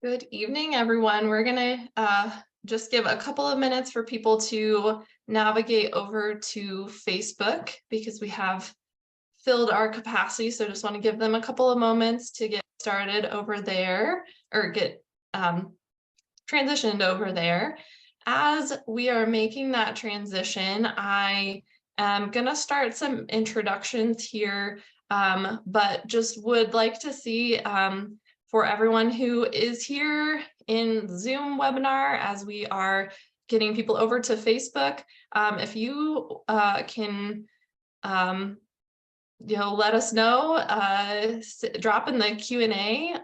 Good evening, everyone. We're going to just give a couple of minutes for people to navigate over to Facebook because we have filled our capacity. So just want to give them a couple of moments to get started over there or get transitioned over there. As we are making that transition, I am going to start some introductions here, but just would like to see for everyone who is here in Zoom webinar, as we are getting people over to Facebook, if you can let us know, drop in the Q&A,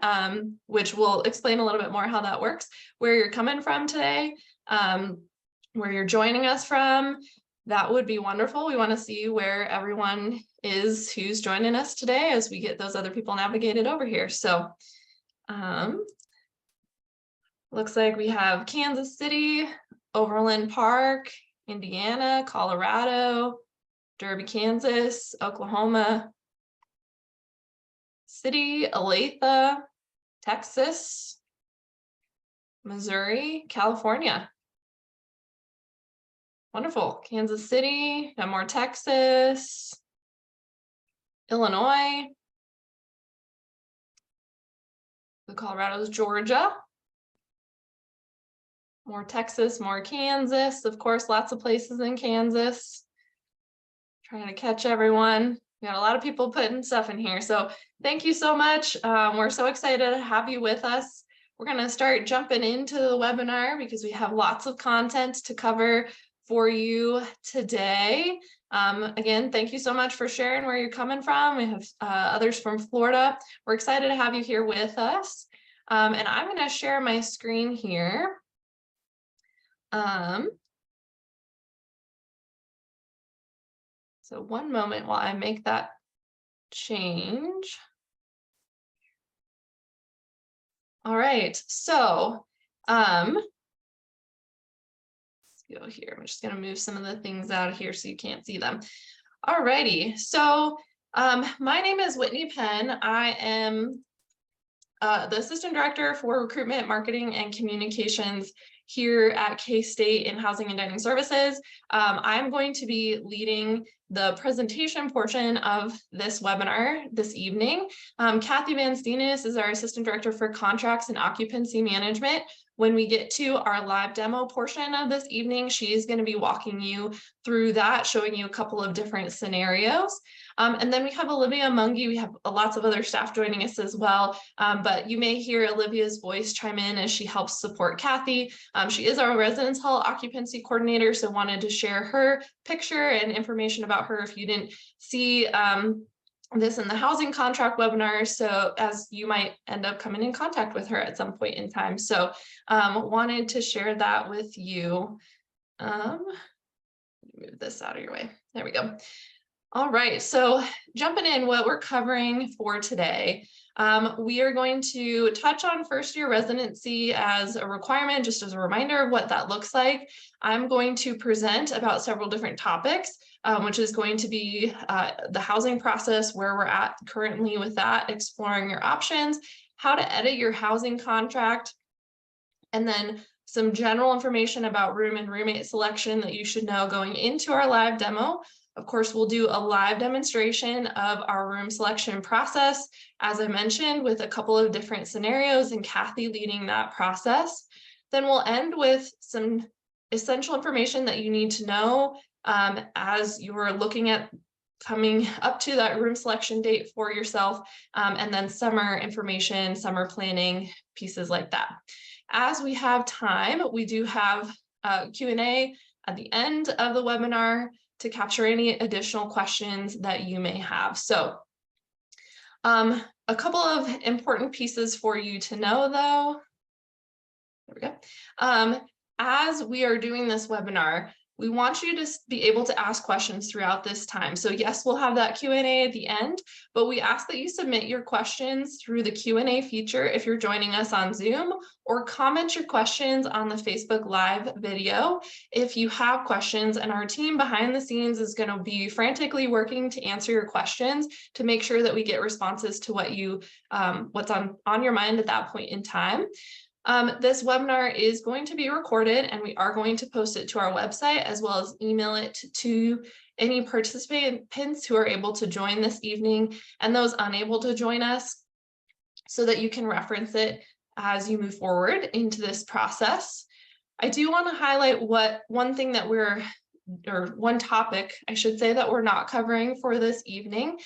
which will explain a little bit more how that works, where you're coming from today, where you're joining us from. That would be wonderful. We want to see where everyone is who's joining us today as we get those other people navigated over here. So looks like we have Kansas City, Overland Park, Indiana, Colorado, Derby, Kansas, Oklahoma City, Olathe, Texas, Missouri, California. Wonderful. Kansas City, got more Texas, Illinois, Colorado's Georgia, more Texas, more Kansas, of course, lots of places in Kansas. Trying to catch everyone. We got a lot of people putting stuff in here. So thank you so much. We're so excited to have you with us. We're going to start jumping into the webinar because we have lots of content to cover for you today. Again, thank you so much for sharing where you're coming from. We have others from Florida. We're excited to have you here with us. And I'm going to share my screen here. So one moment while I make that change. All right, so let's go here. I'm just going to move some of the things out of here so you can't see them. All righty, so my name is Whitney Penn. I am the Assistant Director for Recruitment, Marketing, and Communications here at K-State in Housing and Dining Services. I'm going to be leading the presentation portion of this webinar this evening. Kathy Van Steenis is our Assistant Director for Contracts and Occupancy Management. When we get to our live demo portion of this evening, she is going to be walking you through that, showing you a couple of different scenarios. And then we have Olivia Mungie. We have lots of other staff joining us as well, but you may hear Olivia's voice chime in as she helps support Kathy. She is our residence hall occupancy coordinator, so wanted to share her picture and information about her if you didn't see this in the housing contract webinar, so as you might end up coming in contact with her at some point in time. So wanted to share that with you. Move this out of your way. There we go. All right, so jumping in what we're covering for today, we are going to touch on first-year residency as a requirement, just as a reminder of what that looks like. I'm going to present about several different topics, which is going to be the housing process, where we're at currently with that, exploring your options, how to edit your housing contract, and then some general information about room and roommate selection that you should know going into our live demo. Of course, we'll do a live demonstration of our room selection process, as I mentioned, with a couple of different scenarios and Kathy leading that process. Then we'll end with some essential information that you need to know as you're looking at coming up to that room selection date for yourself, and then summer information, summer planning, pieces like that. As we have time, we do have Q&A at the end of the webinar to capture any additional questions that you may have. So a couple of important pieces for you to know, though. There we go. As we are doing this webinar, we want you to be able to ask questions throughout this time. So yes, we'll have that Q&A at the end, but we ask that you submit your questions through the Q&A feature if you're joining us on Zoom, or comment your questions on the Facebook Live video if you have questions, and our team behind the scenes is going to be frantically working to answer your questions to make sure that we get responses to what you what's on your mind at that point in time. This webinar is going to be recorded, and we are going to post it to our website as well as email it to any participants who are able to join this evening and those unable to join us, so that you can reference it as you move forward into this process. I do want to highlight one topic, I should say, that we're not covering for this evening.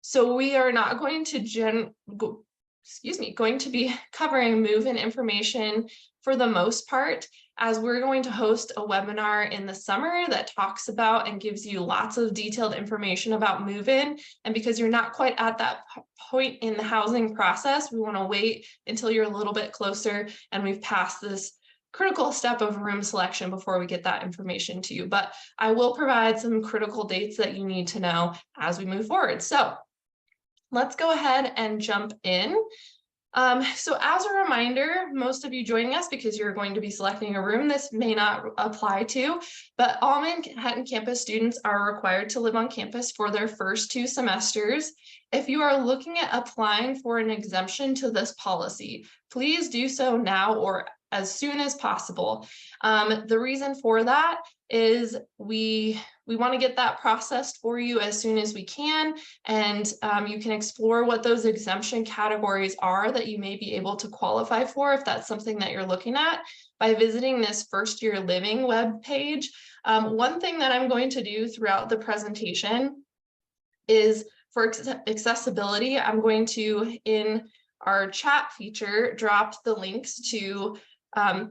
So we are not going to going to be covering move-in information for the most part, as we're going to host a webinar in the summer that talks about and gives you lots of detailed information about move-in. And because you're not quite at that point in the housing process, we want to wait until you're a little bit closer and we've passed this critical step of room selection before we get that information to you. But I will provide some critical dates that you need to know as we move forward. So let's go ahead and jump in. So as a reminder, most of you joining us, because you're going to be selecting a room, this may not apply to, but all Manhattan campus students are required to live on campus for their first 2 semesters. If you are looking at applying for an exemption to this policy, please do so now or as soon as possible. The reason for that is we want to get that processed for you as soon as we can, and you can explore what those exemption categories are that you may be able to qualify for if that's something that you're looking at by visiting this First Year Living web page. One thing that I'm going to do throughout the presentation is, for accessibility, I'm going to, in our chat feature, drop the links to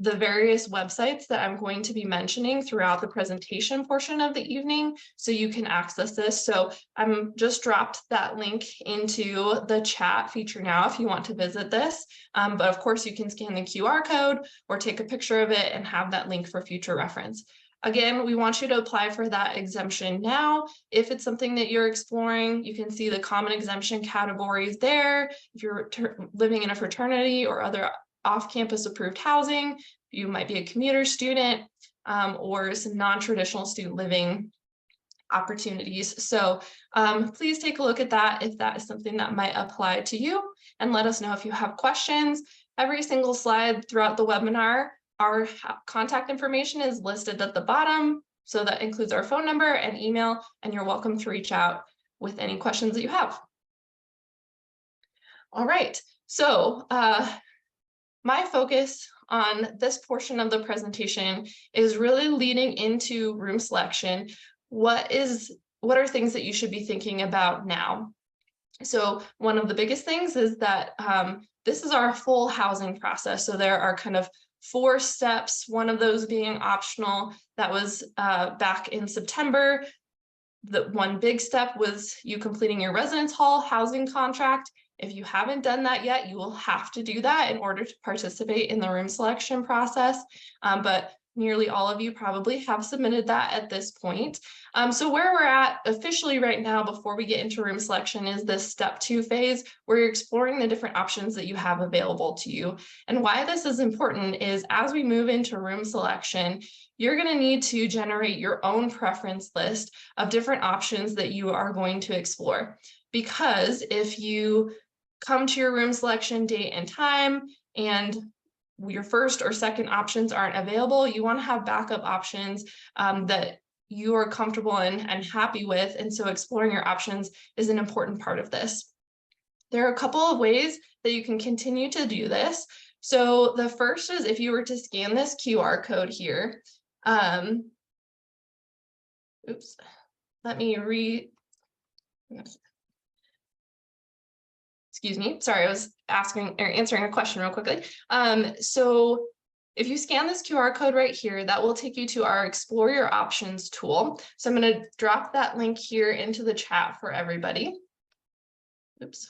the various websites that I'm going to be mentioning throughout the presentation portion of the evening, so you can access this. So I'm just dropped that link into the chat feature now if you want to visit this. But of course you can scan the QR code or take a picture of it and have that link for future reference. Again, we want you to apply for that exemption now. If it's something that you're exploring, you can see the common exemption categories there. If you're living in a fraternity or other off-campus approved housing, you might be a commuter student, or some non-traditional student living opportunities. So please take a look at that if that is something that might apply to you, and let us know if you have questions. Every single slide throughout the webinar, our contact information is listed at the bottom. So that includes our phone number and email, and you're welcome to reach out with any questions that you have. All right, so my focus on this portion of the presentation is really leading into room selection. What are things that you should be thinking about now? So one of the biggest things is that this is our full housing process. So there are kind of 4 steps, one of those being optional. That was back in September. The one big step was you completing your residence hall housing contract. If you haven't done that yet, you will have to do that in order to participate in the room selection process. But nearly all of you probably have submitted that at this point. So where we're at officially right now, before we get into room selection, is this step 2 phase, where you're exploring the different options that you have available to you. And why this is important is, as we move into room selection, you're going to need to generate your own preference list of different options that you are going to explore. Because if you come to your room selection date and time and your first or second options aren't available, you want to have backup options that you are comfortable and happy with. And so exploring your options is an important part of this. There are a couple of ways that you can continue to do this. So the first is, if you were to scan this QR code here, oops, let me excuse me, sorry, I was answering a question real quickly. So if you scan this QR code right here, that will take you to our Explore Your Options tool. So I'm going to drop that link here into the chat for everybody. Oops.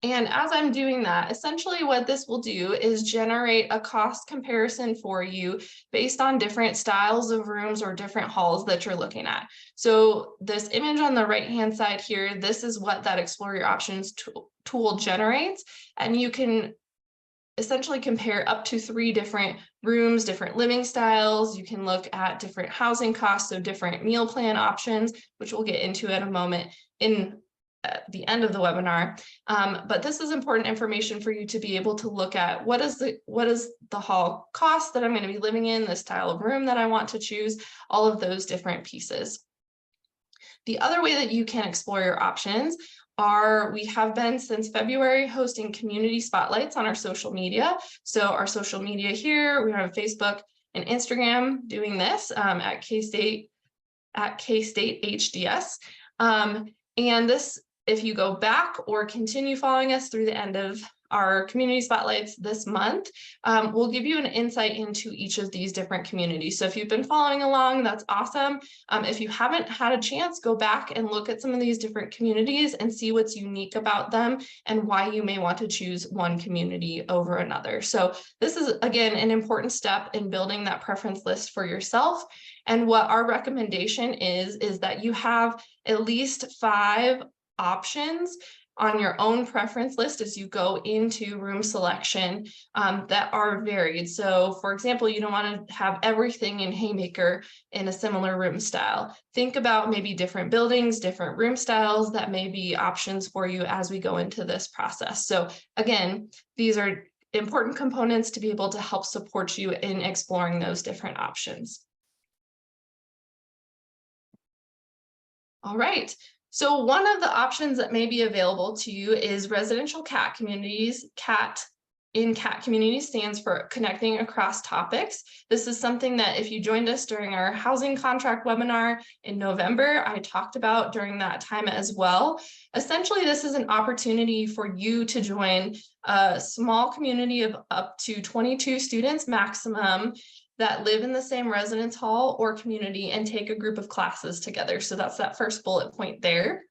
And as I'm doing that, essentially what this will do is generate a cost comparison for you based on different styles of rooms or different halls that you're looking at. So this image on the right-hand side here, this is what that Explore Your Options tool generates. And you can essentially compare up to 3 different rooms, different living styles. You can look at different housing costs, so different meal plan options, which we'll get into in a moment in the end of the webinar. But this is important information for you to be able to look at what is the hall cost that I'm going to be living in, the style of room that I want to choose, all of those different pieces. The other way that you can explore your options are, we have been since February hosting community spotlights on our social media. So our social media here, we have Facebook and Instagram doing this at K-State HDS. And this, if you go back or continue following us through the end of our community spotlights this month, we'll give you an insight into each of these different communities. So if you've been following along, that's awesome. If you haven't had a chance, go back and look at some of these different communities and see what's unique about them and why you may want to choose one community over another. So this is, again, an important step in building that preference list for yourself. And what our recommendation is that you have at least 5 options on your own preference list as you go into room selection that are varied. So for example, you don't want to have everything in Haymaker in a similar room style. Think about maybe different buildings, different room styles that may be options for you as we go into this process. So again, these are important components to be able to help support you in exploring those different options. All right. So one of the options that may be available to you is residential CAT communities. CAT community stands for Connecting Across Topics. This is something that if you joined us during our housing contract webinar in November, I talked about during that time as well. Essentially, this is an opportunity for you to join a small community of up to 22 students maximum that live in the same residence hall or community and take a group of classes together. So that's that first bullet point there.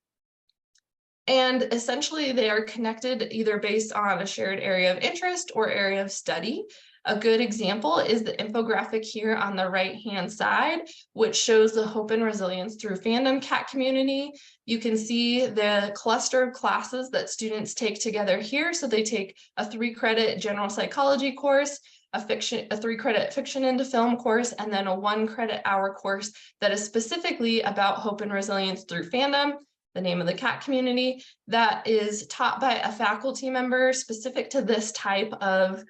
And essentially they are connected either based on a shared area of interest or area of study. A good example is the infographic here on the right-hand side, which shows the Hope and Resilience Through Fandom CAT community. You can see the cluster of classes that students take together here. So they take a 3-credit general psychology course, a 3-credit fiction into film course, and then a 1-credit hour course that is specifically about hope and resilience through fandom, the name of the CAT community, that is taught by a faculty member specific to this type of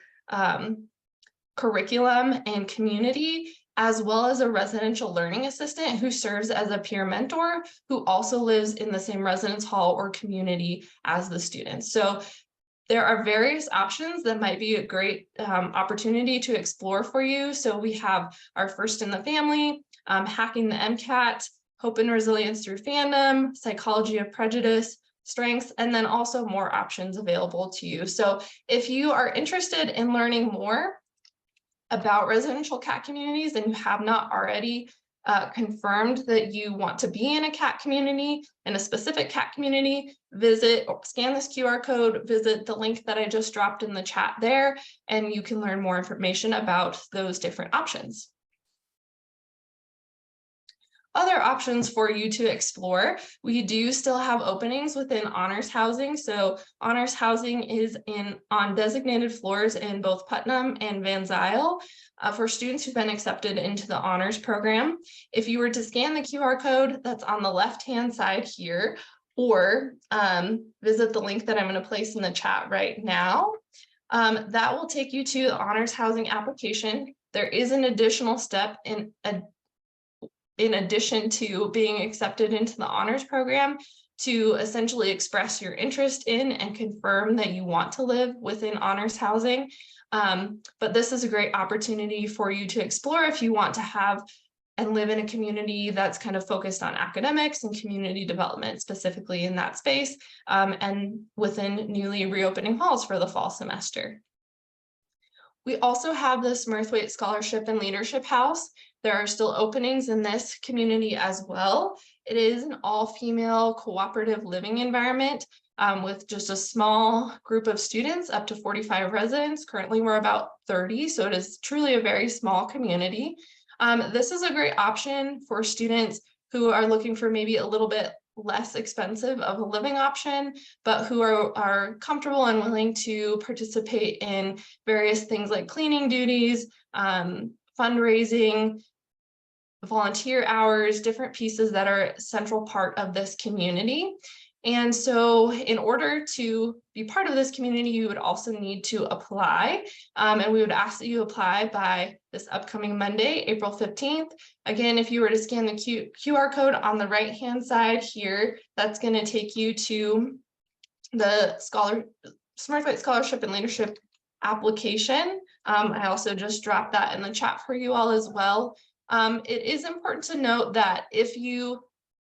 curriculum and community, as well as a residential learning assistant who serves as a peer mentor who also lives in the same residence hall or community as the students. So there are various options that might be a great opportunity to explore for you. So we have our First in the Family, Hacking the MCAT, Hope and Resilience Through Fandom, Psychology of Prejudice, Strengths, and then also more options available to you. So if you are interested in learning more about residential CAT communities and you have not already confirmed that you want to be in a CAT community, in a specific CAT community, visit or scan this QR code, visit the link that I just dropped in the chat there, and you can learn more information about those different options. Other options for you to explore, we do still have openings within honors housing. So honors housing is on designated floors in both Putnam and Van Zyl for students who've been accepted into the honors program. If you were to scan the QR code that's on the left-hand side here, or visit the link that I'm going to place in the chat right now, that will take you to the honors housing application. There is an additional step in addition to being accepted into the honors program to essentially express your interest in and confirm that you want to live within honors housing. But this is a great opportunity for you to explore if you want to have and live in a community that's kind of focused on academics and community development, specifically in that space, and within newly reopening halls for the fall semester. We also have the Smurthwaite Scholarship and Leadership House. There are still openings in this community as well. It is an all-female cooperative living environment with just a small group of students, up to 45 residents. Currently, we're about 30, so it is truly a very small community. This is a great option for students who are looking for maybe a little bit less expensive of a living option, but who are comfortable and willing to participate in various things like cleaning duties, fundraising, volunteer hours, different pieces that are a central part of this community. And so in order to be part of this community, you would also need to apply. And we would ask that you apply by this upcoming Monday, April 15th. Again, if you were to scan the QR code on the right-hand side here, that's going to take you to the SmartWhite Scholarship and Leadership application. I also just dropped that in the chat for you all as well. It is important to note that if you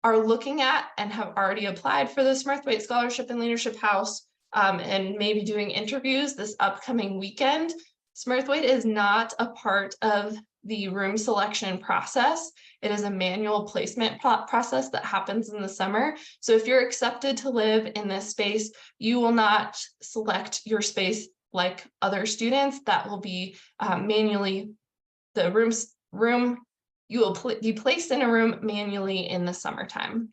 are looking at and have already applied for the SmartWhite Scholarship and Leadership House and maybe doing interviews this upcoming weekend, SmartWhite is not a part of the room selection process. It is a manual placement process that happens in the summer. So if you're accepted to live in this space, you will not select your space like other students. That will be manually, the room you will be placed in a room manually in the summertime.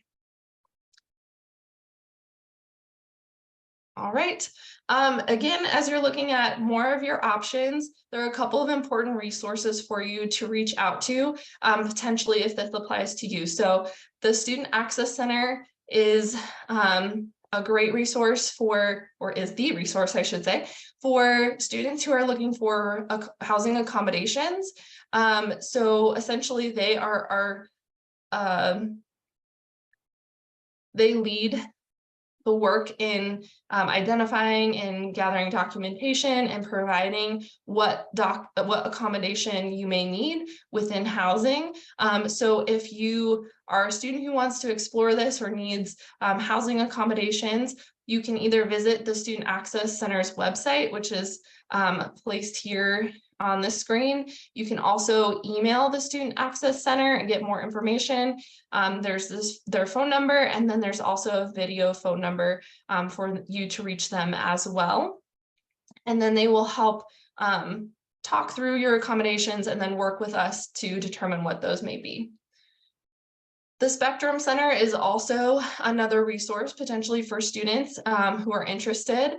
All right. Again, as you're looking at more of your options, there are a couple of important resources for you to reach out to, potentially if this applies to you. So the Student Access Center is a great resource for, or is the resource, I should say, for students who are looking for housing accommodations. So essentially they they lead the work in identifying and gathering documentation and providing what accommodation you may need within housing. So if you are a student who wants to explore this or needs housing accommodations, you can either visit the Student Access Center's website, which is placed here on the screen. You can also email the Student Access Center and get more information. There's their phone number, and then there's also a video phone number for you to reach them as well. And then they will help talk through your accommodations and then work with us to determine what those may be. The Spectrum Center is also another resource potentially for students who are interested.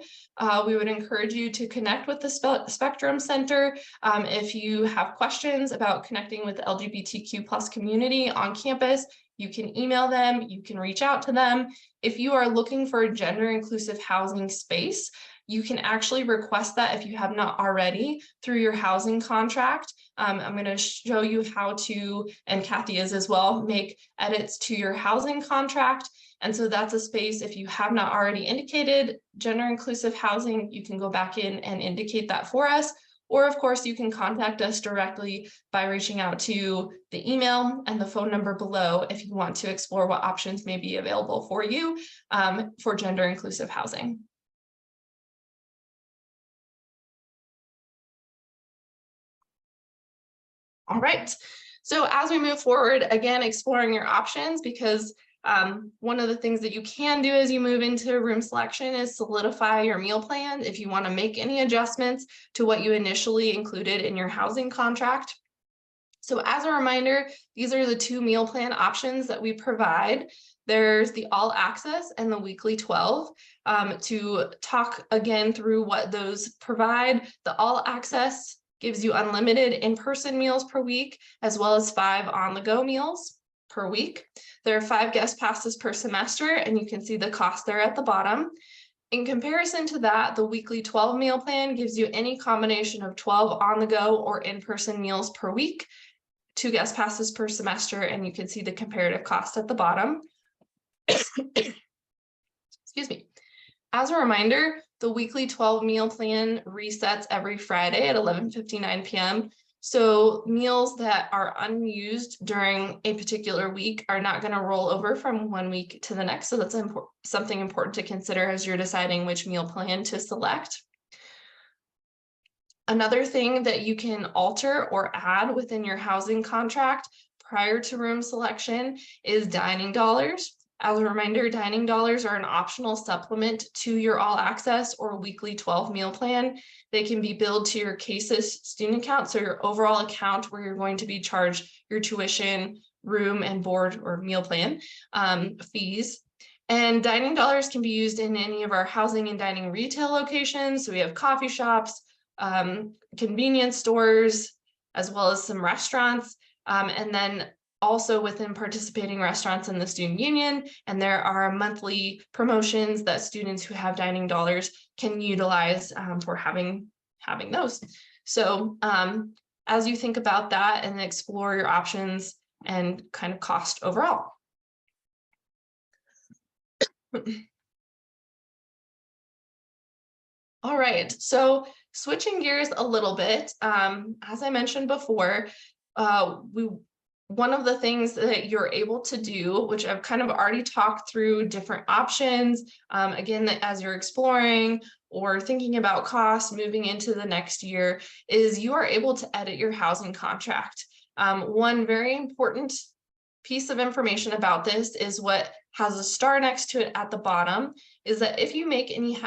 We would encourage you to connect with the Spectrum Center. If you have questions about connecting with the LGBTQ+ community on campus, you can email them, you can reach out to them. If you are looking for a gender inclusive housing space, you can actually request that if you have not already through your housing contract. I'm going to show you how to, and Kathy is as well, make edits to your housing contract. And so that's a space, if you have not already indicated gender inclusive housing, you can go back in and indicate that for us. Or of course, you can contact us directly by reaching out to the email and the phone number below if you want to explore what options may be available for you for gender inclusive housing. All right, so as we move forward, again, exploring your options, because one of the things that you can do as you move into room selection is solidify your meal plan if you want to make any adjustments to what you initially included in your housing contract. So as a reminder, these are the two meal plan options that we provide. There's the all access and the weekly 12. To talk again through what those provide, the all access gives you unlimited in-person meals per week, as well as 5 on-the-go meals per week. There are 5 guest passes per semester, and you can see the cost there at the bottom. In comparison to that, the weekly 12 meal plan gives you any combination of 12 on-the-go or in-person meals per week, 2 guest passes per semester, and you can see the comparative cost at the bottom. Excuse me. As a reminder, the weekly 12 meal plan resets every Friday at 11:59 p.m. So meals that are unused during a particular week are not going to roll over from one week to the next. So that's something important to consider as you're deciding which meal plan to select. Another thing that you can alter or add within your housing contract prior to room selection is dining dollars. As a reminder, dining dollars are an optional supplement to your all access or weekly 12 meal plan. They can be billed to your CASES student account, so your overall account where you're going to be charged your tuition, room and board or meal plan fees. And dining dollars can be used in any of our housing and dining retail locations. So we have coffee shops, convenience stores, as well as some restaurants. And then also within participating restaurants in the student union. And there are monthly promotions that students who have dining dollars can utilize for having those. So as you think about that and explore your options and kind of cost overall. All right, so switching gears a little bit, as I mentioned before, one of the things that you're able to do, which I've kind of already talked through different options, again, that as you're exploring or thinking about costs moving into the next year, is you are able to edit your housing contract. One very important piece of information about this is what has a star next to it at the bottom, is that if you make any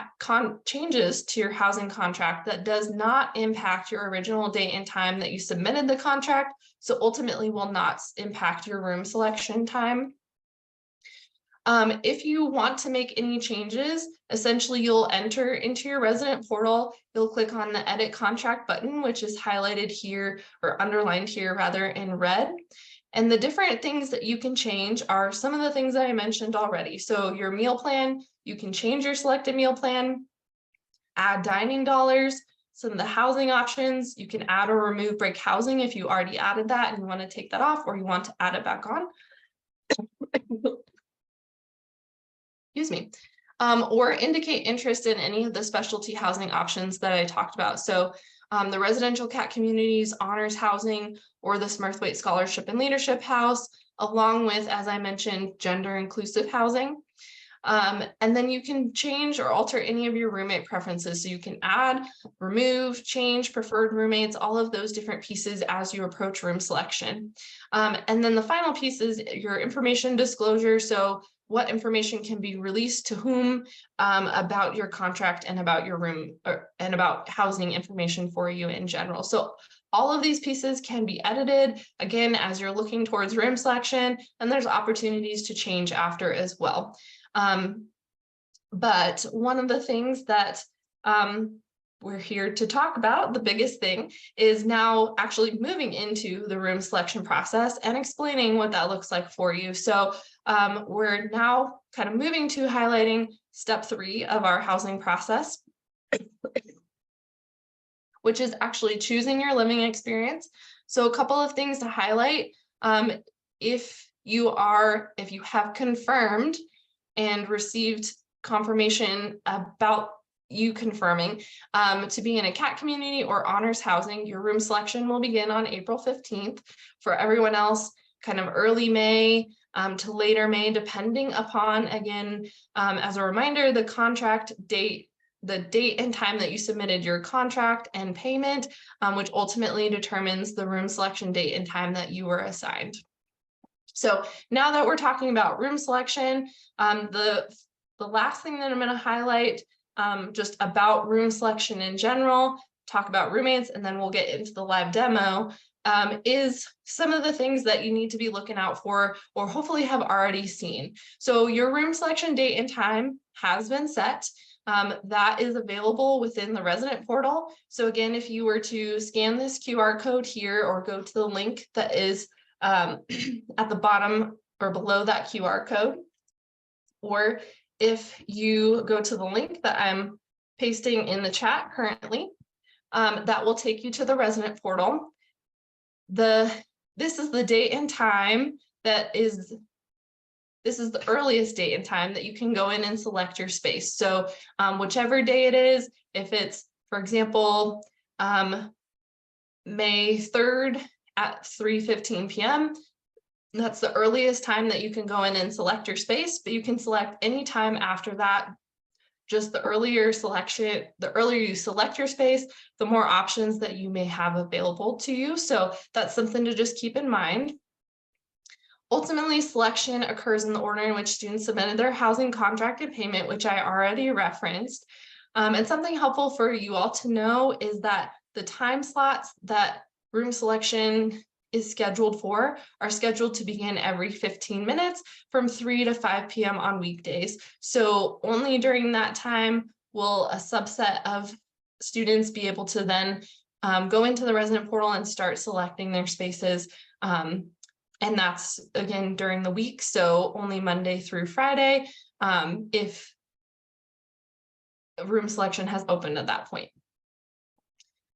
changes to your housing contract that does not impact your original date and time that you submitted the contract, so ultimately will not impact your room selection time. If you want to make any changes, essentially you'll enter into your resident portal, you'll click on the edit contract button, which is highlighted here or underlined here rather in red. And the different things that you can change are some of the things that I mentioned already. So your meal plan, you can change your selected meal plan, add dining dollars, some of the housing options, you can add or remove break housing if you already added that and you want to take that off or you want to add it back on. Excuse me. Or indicate interest in any of the specialty housing options that I talked about. So the residential CAT communities, honors housing, or the Smurthwaite Scholarship and Leadership House, along with, as I mentioned, gender inclusive housing. And then you can change or alter any of your roommate preferences. So you can add, remove, change preferred roommates, all of those different pieces as you approach room selection. And then the final piece is your information disclosure. So what information can be released to whom about your contract and about your room and about housing information for you in general. So all of these pieces can be edited, again, as you're looking towards room selection, and there's opportunities to change after as well. But one of the things that we're here to talk about, the biggest thing, is now actually moving into the room selection process and explaining what that looks like for you. So we're now kind of moving to highlighting step 3 of our housing process, which is actually choosing your living experience. So a couple of things to highlight. If you have confirmed and received confirmation about you confirming to be in a CAT community or honors housing, your room selection will begin on April 15th. For everyone else, kind of early May to later May, depending upon, again, as a reminder, the contract date, the date and time that you submitted your contract and payment, which ultimately determines the room selection date and time that you were assigned. So now that we're talking about room selection, the last thing that I'm going to highlight just about room selection in general, talk about roommates, and then we'll get into the live demo, is some of the things that you need to be looking out for or hopefully have already seen. So your room selection date and time has been set. That is available within the resident portal. So again, if you were to scan this QR code here or go to the link that is at the bottom or below that QR code, or if you go to the link that I'm pasting in the chat currently, that will take you to the resident portal. This is the date and time this is the earliest date and time that you can go in and select your space. So whichever day it is, if it's, for example, May 3rd at 3:15 p.m., that's the earliest time that you can go in and select your space, but you can select any time after that. Just the earlier you select your space, the more options that you may have available to you. So that's something to just keep in mind. Ultimately, selection occurs in the order in which students submitted their housing contract and payment, which I already referenced. And something helpful for you all to know is that the time slots that room selection is scheduled for are scheduled to begin every 15 minutes from 3 to 5 p.m. on weekdays. So only during that time will a subset of students be able to then go into the resident portal and start selecting their spaces. And that's again during the week, so only Monday through Friday if room selection has opened at that point.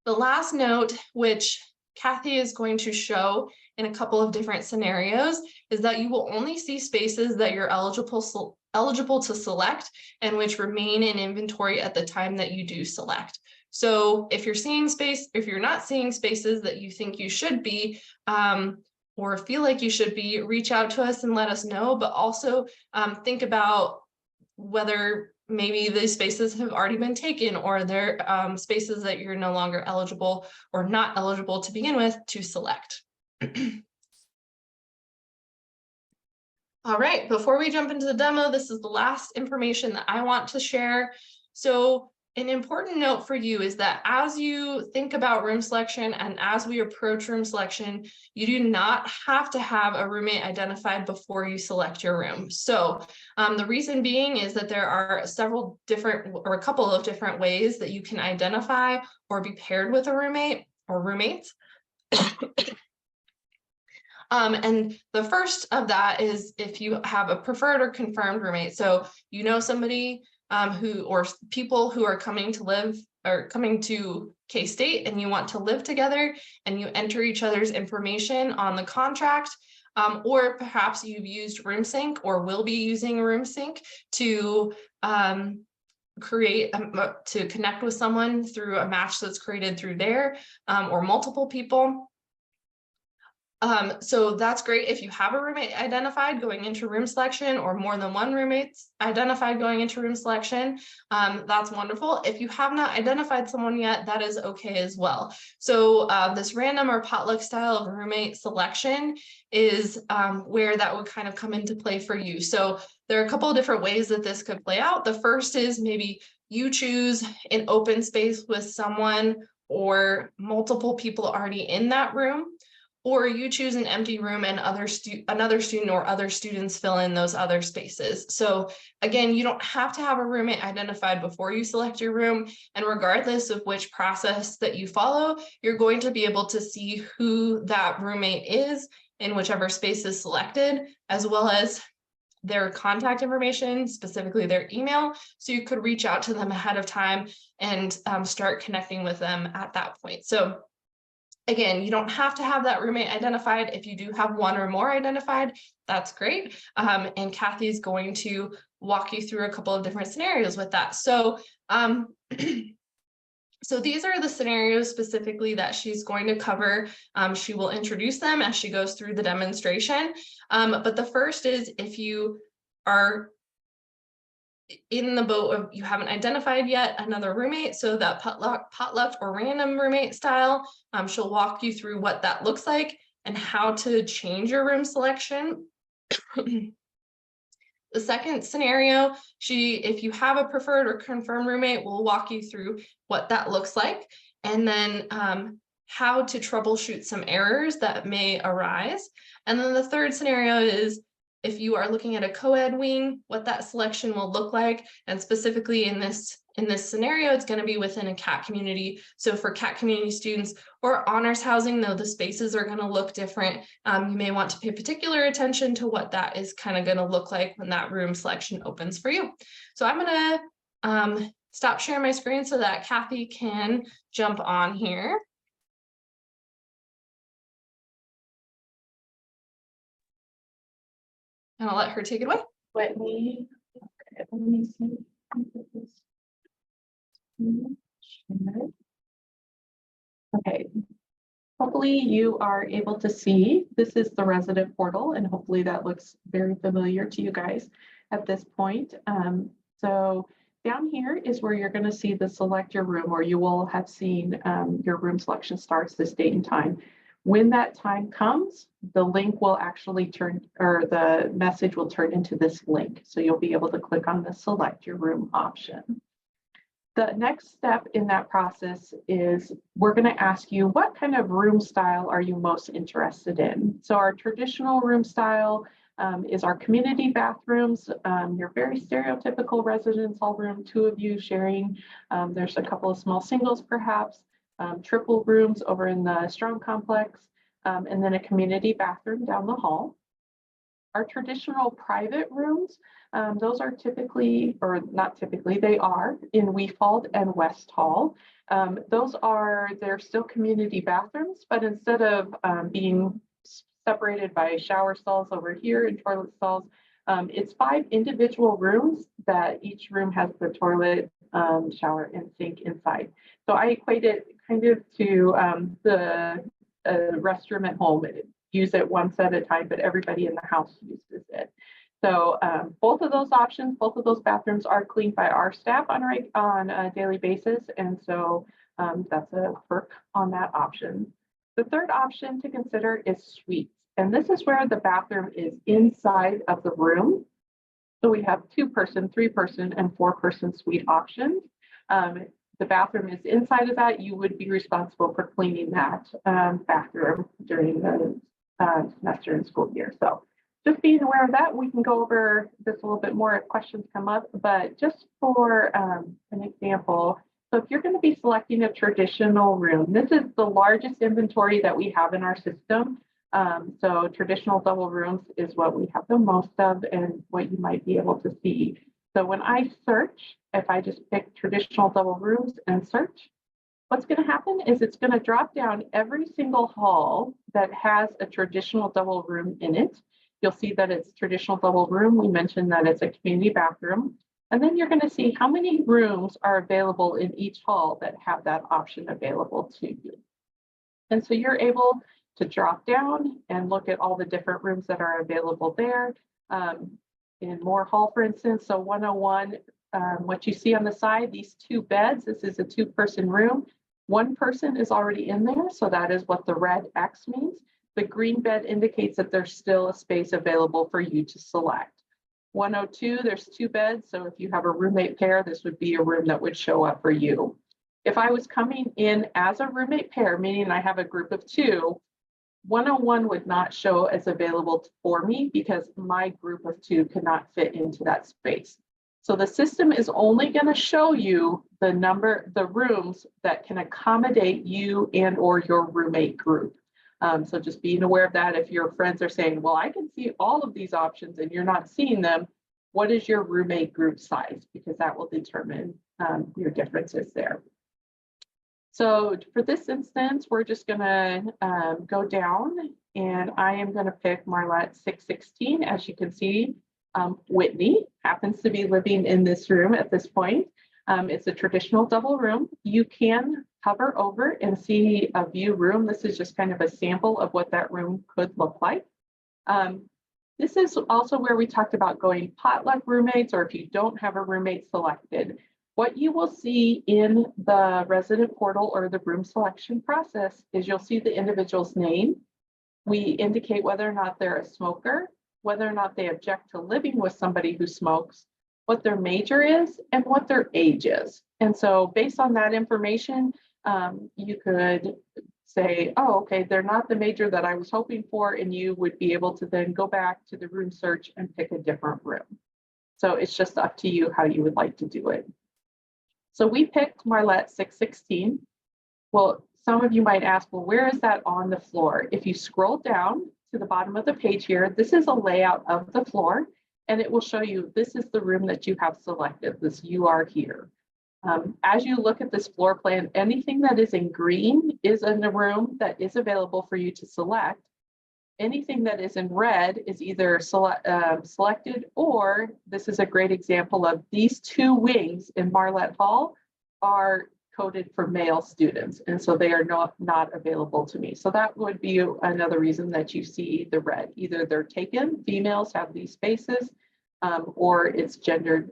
The last note, which Kathy is going to show in a couple of different scenarios, is that you will only see spaces that you're eligible to select and which remain in inventory at the time that you do select. So if you're seeing space, if you're not seeing spaces that you think you should be, or feel like you should be, reach out to us and let us know, but also think about whether maybe these spaces have already been taken or they're spaces that you're no longer eligible or not eligible to begin with to select. All right, before we jump into the demo, this is the last information that I want to share. So an important note for you is that as you think about room selection and as we approach room selection, you do not have to have a roommate identified before you select your room. So the reason being is that there are several different or a couple of different ways that you can identify or be paired with a roommate or roommates. And the first of that is if you have a preferred or confirmed roommate. So you know somebody or people who are coming to live or coming to K-State and you want to live together and you enter each other's information on the contract, or perhaps you've used RoomSync or will be using RoomSync to to connect with someone through a match that's created through there, or multiple people. So that's great if you have a roommate identified going into room selection or more than one roommates identified going into room selection. That's wonderful. If you have not identified someone yet, that is okay as well. So this random or potluck style of roommate selection is where that would kind of come into play for you. So there are a couple of different ways that this could play out. The first is maybe you choose an open space with someone or multiple people already in that room, or you choose an empty room and another student or other students fill in those other spaces. So again, you don't have to have a roommate identified before you select your room. And regardless of which process that you follow, you're going to be able to see who that roommate is in whichever space is selected, as well as their contact information, specifically their email. So you could reach out to them ahead of time and start connecting with them at that point. So again, you don't have to have that roommate identified. If you do have one or more identified, that's great. And Kathy's going to walk you through a couple of different scenarios with that. So, so these are the scenarios specifically that she's going to cover. She will introduce them as she goes through the demonstration. But the first is if you are in the boat of you haven't identified yet another roommate, so that potluck or random roommate style, she'll walk you through what that looks like and how to change your room selection. The second scenario, if you have a preferred or confirmed roommate, will walk you through what that looks like, and then how to troubleshoot some errors that may arise. And then the third scenario is if you are looking at a co-ed wing, what that selection will look like. And specifically in this scenario, it's going to be within a CAT community. So for CAT community students or honors housing, though the spaces are going to look different, you may want to pay particular attention to what that is kind of going to look like when that room selection opens for you. So I'm going to stop sharing my screen so that Kathy can jump on here. And I'll let her take it away. Whitney. Okay, let me see. Okay. Hopefully you are able to see, this is the resident portal, and hopefully that looks very familiar to you guys at this point. So down here is where you're going to see the select your room, or you will have seen your room selection starts this date and time. When that time comes, the link will actually turn, or the message will turn into this link. So you'll be able to click on the select your room option. The next step in that process is we're going to ask you what kind of room style are you most interested in. So our traditional room style is our community bathrooms, your very stereotypical residence hall room, two of you sharing. There's a couple of small singles perhaps, triple rooms over in the Strong complex, and then a community bathroom down the hall. Our traditional private rooms, those are typically, or not typically, they are in Weefald and West Hall. They're still community bathrooms, but instead of being separated by shower stalls over here and toilet stalls, it's 5 individual rooms that each room has the toilet, shower, and sink inside. So I equate it kind of to the restroom at home. Use it once at a time, but everybody in the house uses it. So both of those options, both of those bathrooms are cleaned by our staff on a daily basis. And so that's a perk on that option. The third option to consider is suites. And this is where the bathroom is inside of the room. So we have 2-person, 3-person, and 4-person suite options. The bathroom is inside of that. You would be responsible for cleaning that bathroom during the semester and school year. So just being aware of that, we can go over this a little bit more if questions come up, but just for an example, so if you're going to be selecting a traditional room, this is the largest inventory that we have in our system. So traditional double rooms is what we have the most of and what you might be able to see. So when I search, if I just pick traditional double rooms and search, what's going to happen is it's going to drop down every single hall that has a traditional double room in it. You'll see that it's traditional double room. We mentioned that it's a community bathroom. And then you're going to see how many rooms are available in each hall that have that option available to you. And so you're able to drop down and look at all the different rooms that are available there. In Moore Hall, for instance, so 101, what you see on the side, these 2 beds, this is a 2-person room. 1 person is already in there, so that is what the red X means. The green bed indicates that there's still a space available for you to select. 102, there's 2 beds, so if you have a roommate pair, this would be a room that would show up for you. If I was coming in as a roommate pair, meaning I have a group of 2, 101 would not show as available for me because my group of 2 could not fit into that space. So the system is only going to show you the rooms that can accommodate you and or your roommate group. So just being aware of that. If your friends are saying, well, I can see all of these options and you're not seeing them, what is your roommate group size? Because that will determine your differences there. So for this instance, we're just going to go down and I am going to pick Marlette 616. As you can see, Whitney happens to be living in this room at this point. It's a traditional double room. You can hover over and see a view room. This is just kind of a sample of what that room could look like. This is also where we talked about going potluck roommates, or if you don't have a roommate selected. What you will see in the resident portal or the room selection process is you'll see the individual's name. We indicate whether or not they're a smoker, whether or not they object to living with somebody who smokes, what their major is, and what their age is. And so based on that information, you could say, oh, okay, they're not the major that I was hoping for, and you would be able to then go back to the room search and pick a different room. So it's just up to you how you would like to do it. So we picked Marlette 616. Well, some of you might ask, well, where is that on the floor? If you scroll down to the bottom of the page here, this is a layout of the floor, and it will show you this is the room that you have selected, this you are here. As you look at this floor plan, anything that is in green is in the room that is available for you to select. Anything that is in red is either selected, or this is a great example of these 2 wings in Marlette Hall are coded for male students, and so they are not available to me. So that would be another reason that you see the red. Either they're taken, females have these spaces, or it's gendered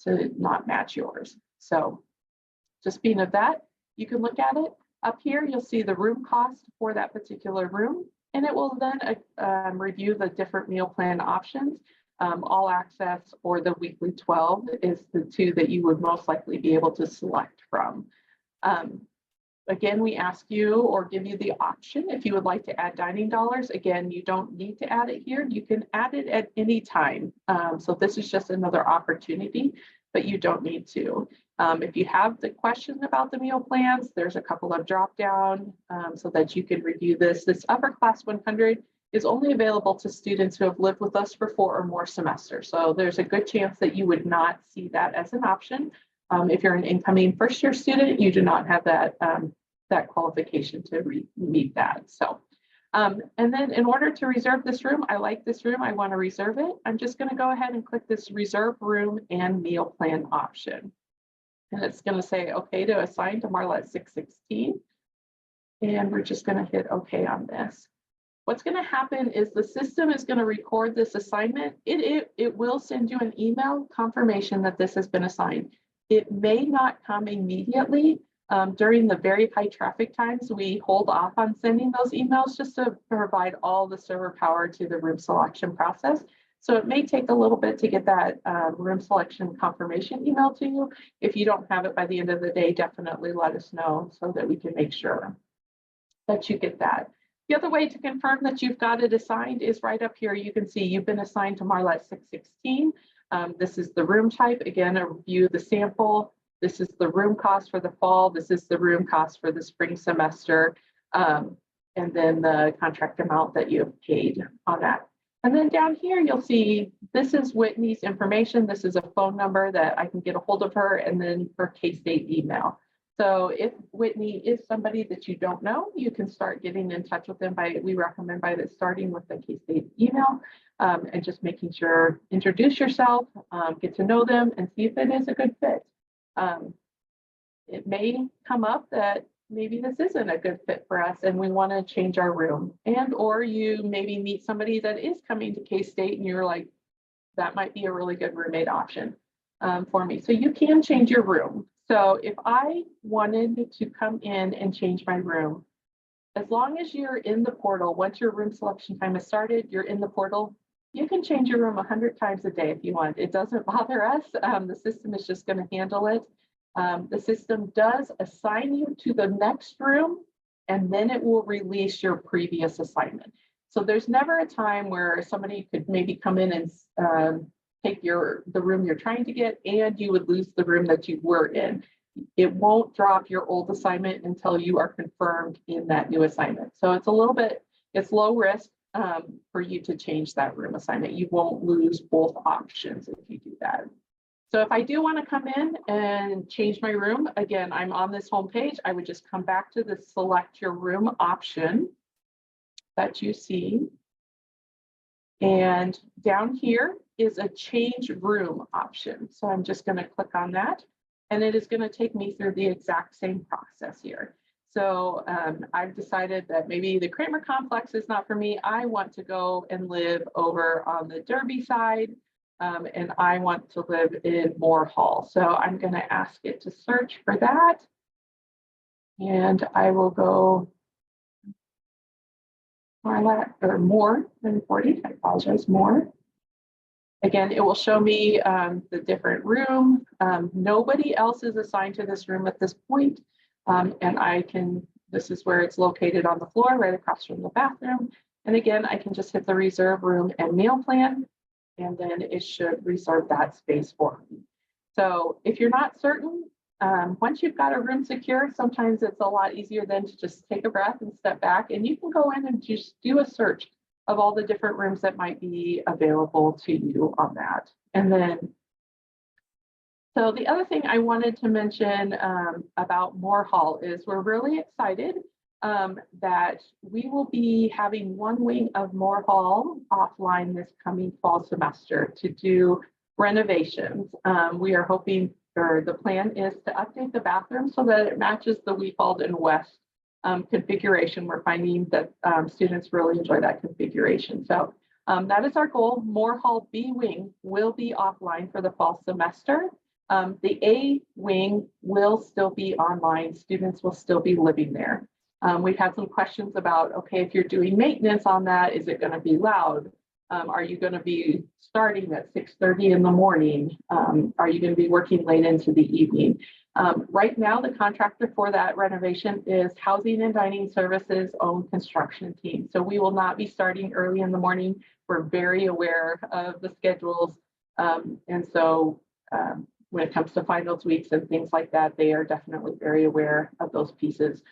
to not match yours. So just being of that, you can look at it. Up here, you'll see the room cost for that particular room, and it will then review the different meal plan options. All access or the weekly 12 is the two that you would most likely be able to select from. Again, we ask you or give you the option if you would like to add dining dollars. Again, you don't need to add it here. You can add it at any time. So this is just another opportunity, but you don't need to. If you have the questions about the meal plans, there's a couple of drop down so that you can review this. This upper class 100 is only available to students who have lived with us for 4 or more semesters. So there's a good chance that you would not see that as an option. If you're an incoming first year student, you do not have that, that qualification to meet that. So, and then in order to reserve this room, I like this room, I want to reserve it. I'm just going to go ahead and click this reserve room and meal plan option. And it's going to say, okay, to assign to Marla 616. And we're just going to hit okay on this. What's going to happen is the system is going to record this assignment. It will send you an email confirmation that this has been assigned. It may not come immediately. During the very high traffic times, we hold off on sending those emails just to provide all the server power to the room selection process. So it may take a little bit to get that room selection confirmation email to you. If you don't have it by the end of the day, definitely let us know so that we can make sure that you get that. The other way to confirm that you've got it assigned is right up here. You can see you've been assigned to Marla 616. This is the room type. Again, a review of the sample. This is the room cost for the fall. This is the room cost for the spring semester. And then the contract amount that you have paid on that. And then down here, you'll see this is Whitney's information. This is a phone number that I can get a hold of her, and then her K-State email. So if Whitney is somebody that you don't know, you can start getting in touch with them we recommend by starting with the K-State email and just making sure, introduce yourself, get to know them and see if it is a good fit. It may come up that maybe this isn't a good fit for us and we want to change our room, and or you maybe meet somebody that is coming to K-State and you're like, that might be a really good roommate option for me. So you can change your room. So if I wanted to come in and change my room, as long as you're in the portal, once your room selection time has started, you're in the portal, you can change your room 100 times a day if you want. It doesn't bother us. The system is just going to handle it. The system does assign you to the next room, and then it will release your previous assignment. So there's never a time where somebody could maybe come in and take the room you're trying to get, and you would lose the room that you were in. It won't drop your old assignment until you are confirmed in that new assignment. So it's a little bit, it's low risk for you to change that room assignment. You won't lose both options if you do that. So if I do want to come in and change my room, again, I'm on this home page. I would just come back to the select your room option that you see. And down here is a change room option. So I'm just going to click on that, and it is going to take me through the exact same process here. So I've decided that maybe the Kramer complex is not for me. I want to go and live over on the Derby side, and I want to live in Moore Hall. So I'm going to ask it to search for that. And I will go more than 40, I apologize, more. Again, it will show me the different room. Nobody else is assigned to this room at this point. And I can, this is where it's located on the floor, right across from the bathroom. And again, I can just hit the reserve room and meal plan, and then it should reserve that space for me. So if you're not certain, once you've got a room secure, sometimes it's a lot easier than to just take a breath and step back, and you can go in and just do a search of all the different rooms that might be available to you on that. And then, so the other thing I wanted to mention about Moore Hall is we're really excited that we will be having one wing of Moore Hall offline this coming fall semester to do renovations. We are hoping, or the plan is to update the bathroom so that it matches the Weefald and West configuration. We're finding that students really enjoy that configuration. So that is our goal. Moore Hall B wing will be offline for the fall semester. The A wing will still be online. Students will still be living there. We've had some questions about, okay, if you're doing maintenance on that, is it going to be loud? Are you going to be starting at 6:30 in the morning? Are you going to be working late into the evening? Right now, the contractor for that renovation is Housing and Dining Services own construction team. So we will not be starting early in the morning. We're very aware of the schedules. And so when it comes to finals weeks and things like that, they are definitely very aware of those pieces.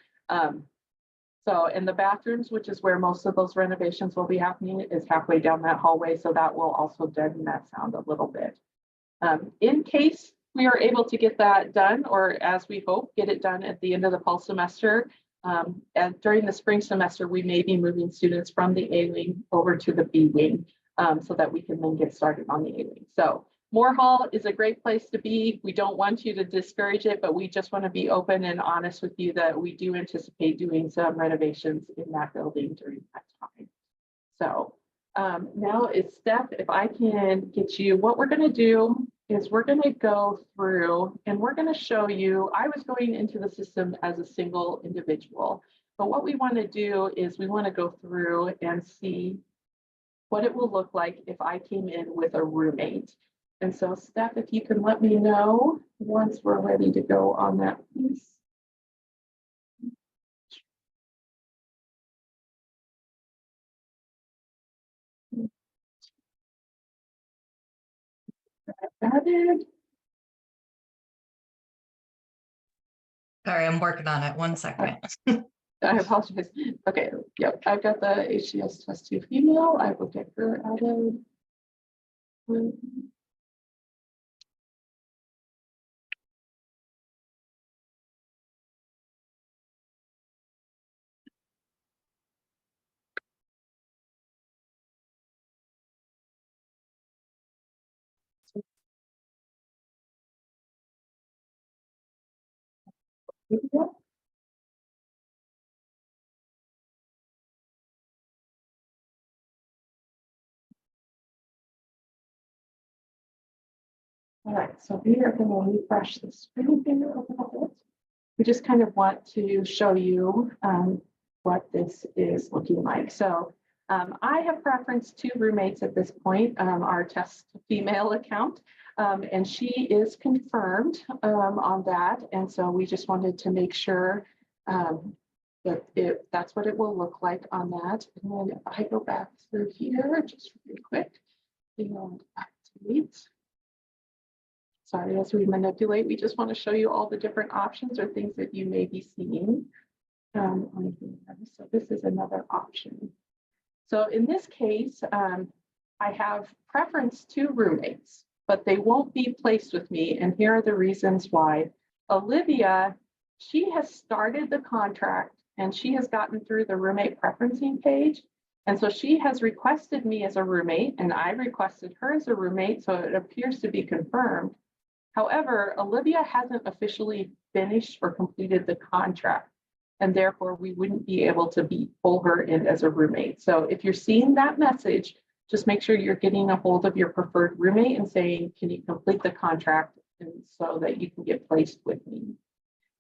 So in the bathrooms, which is where most of those renovations will be happening, is halfway down that hallway. So that will also deaden that sound a little bit. In case we are able to get that done, or as we hope, get it done at the end of the fall semester, and during the spring semester, we may be moving students from the A wing over to the B wing so that we can then get started on the A wing. So Moore Hall is a great place to be. We don't want you to discourage it, but we just want to be open and honest with you that we do anticipate doing some renovations in that building during that time. So now it's Steph, if I can get you, what we're going to do is we're going to go through and we're going to show you, I was going into the system as a single individual, but what we want to do is we want to go through and see what it will look like if I came in with a roommate. And so Steph, if you can let me know once we're ready to go on that piece. Added. Sorry, I'm working on it. 1 second. I apologize. Okay, yep, I've got the HCS test 2 female. I will get her added. All right, so we are going to refresh the screen here a little bit. We just kind of want to show you what this is looking like. So I have preferenced 2 roommates at this point, our test female account, and she is confirmed on that. And so we just wanted to make sure that that's what it will look like on that. And then if I go back through here, just really quick, and activate. Sorry, as we manipulate, we just want to show you all the different options or things that you may be seeing. So this is another option. So in this case, I have preference 2 roommates, but they won't be placed with me. And here are the reasons why. Olivia, she has started the contract and she has gotten through the roommate preferencing page. And so she has requested me as a roommate and I requested her as a roommate. So it appears to be confirmed. However, Olivia hasn't officially finished or completed the contract, and therefore we wouldn't be able to pull her in as a roommate. So if you're seeing that message, just make sure you're getting a hold of your preferred roommate and saying, can you complete the contract, and so that you can get placed with me.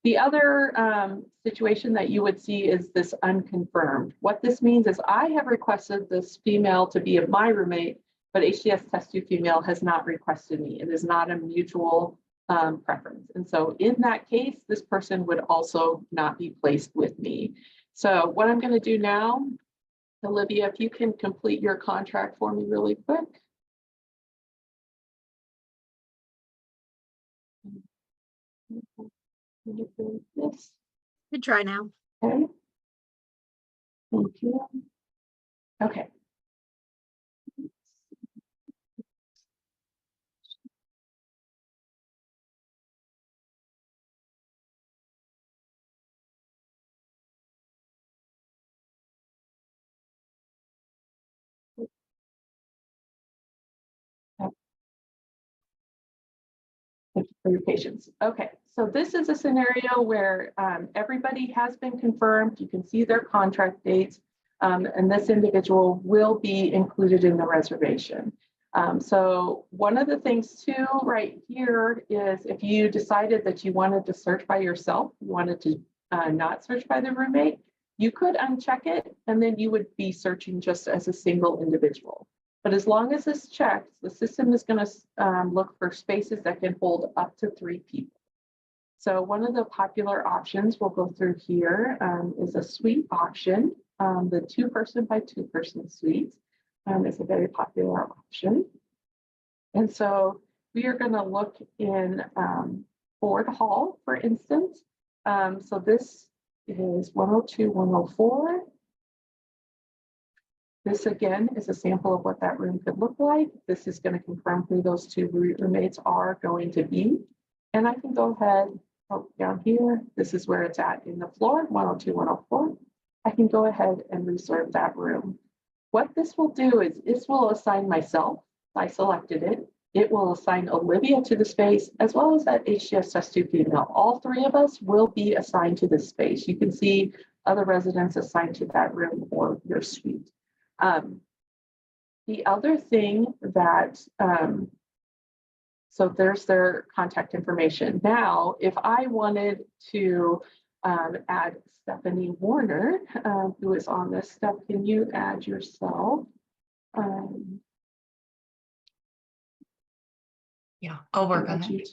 The other situation that you would see is this unconfirmed. What this means is I have requested this female to be my roommate, but HCS Test 2 female has not requested me. It is not a mutual preference. And so in that case, this person would also not be placed with me. So what I'm going to do now, Olivia, if you can complete your contract for me really quick. This. Good try now. Okay. Thank you. Okay. Thank you for your patience. Okay, so this is a scenario where everybody has been confirmed. You can see their contract dates, and this individual will be included in the reservation. So one of the things too right here is if you decided that you wanted to search by yourself, you wanted to not search by the roommate, you could uncheck it and then you would be searching just as a single individual. But as long as this checks, the system is going to look for spaces that can hold up to 3 people. So one of the popular options we'll go through here is a suite option. The 2-person by 2-person suite is a very popular option. And so we are going to look in Ford Hall, for instance. So this is 102, 104. This again is a sample of what that room could look like. This is going to confirm who those 2 roommates are going to be. And I can go ahead, down here, this is where it's at in the floor, 102, 104. I can go ahead and reserve that room. What this will do is this will assign myself, I selected it. It will assign Olivia to the space, as well as that HCS test tube female. All 3 of us will be assigned to this space. You can see other residents assigned to that room or your suite. The other thing that, so there's their contact information. Now, if I wanted to add Stephanie Warner, who is on this stuff, can you add yourself? Yeah, I'll work on it.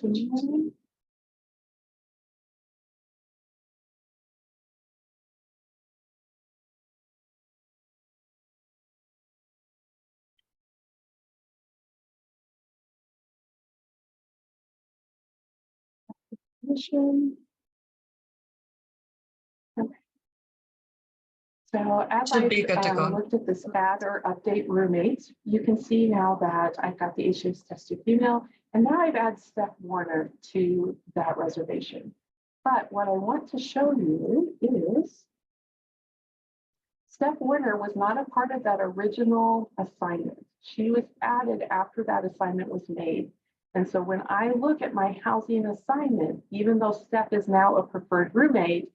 Okay. So as Should be good to I go. looked at this add or update roommates, you can see now that I've got the HCS tested female, and now I've added Steph Warner to that reservation. But what I want to show you is Steph Warner was not a part of that original assignment. She was added after that assignment was made. And so when I look at my housing assignment, even though Steph is now a preferred roommate,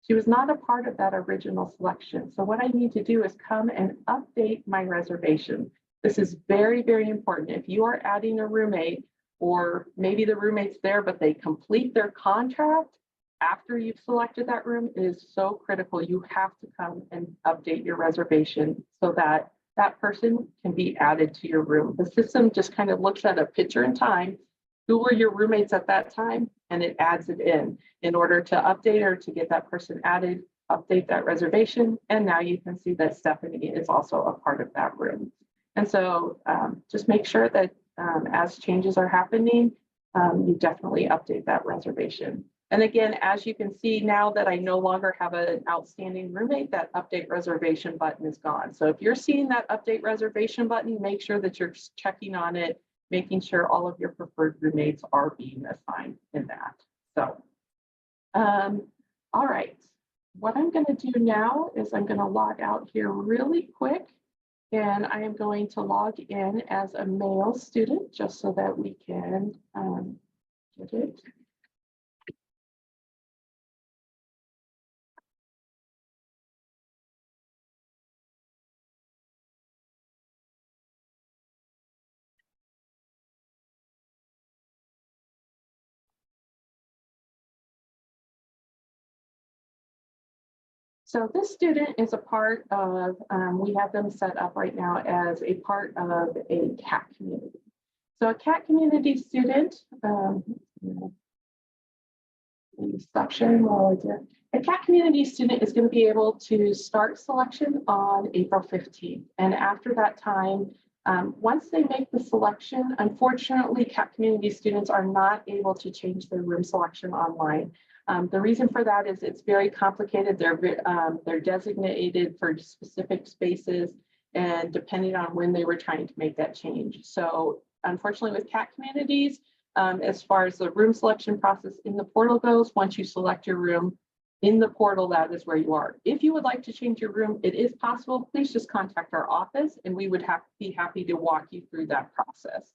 she was not a part of that original selection. So what I need to do is come and update my reservation. This is very, very important. If you are adding a roommate, or maybe the roommate's there, but they complete their contract after you've selected that room, it is so critical. You have to come and update your reservation so that that person can be added to your room. The system just kind of looks at a picture in time. Who were your roommates at that time? And it adds it in order to update or to get that person added, update that reservation. And now you can see that Stephanie is also a part of that room. And so just make sure that as changes are happening, you definitely update that reservation. And again, as you can see now that I no longer have an outstanding roommate, that update reservation button is gone. So if you're seeing that update reservation button, make sure that you're checking on it, making sure all of your preferred roommates are being assigned in that. So, all right. What I'm going to do now is I'm going to log out here really quick, and I am going to log in as a male student just so that we can get it. So this student is a part of, we have them set up right now as a part of a CAT community. So a CAT community student, stop sharing while I do. A CAT community student is going to be able to start selection on April 15th. And after that time, once they make the selection, unfortunately, CAT community students are not able to change their room selection online. The reason for that is it's very complicated. They're designated for specific spaces, and depending on when they were trying to make that change. So unfortunately with CAT communities, as far as the room selection process in the portal goes, once you select your room in the portal, that is where you are. If you would like to change your room, it is possible. Please just contact our office and we would be happy to walk you through that process.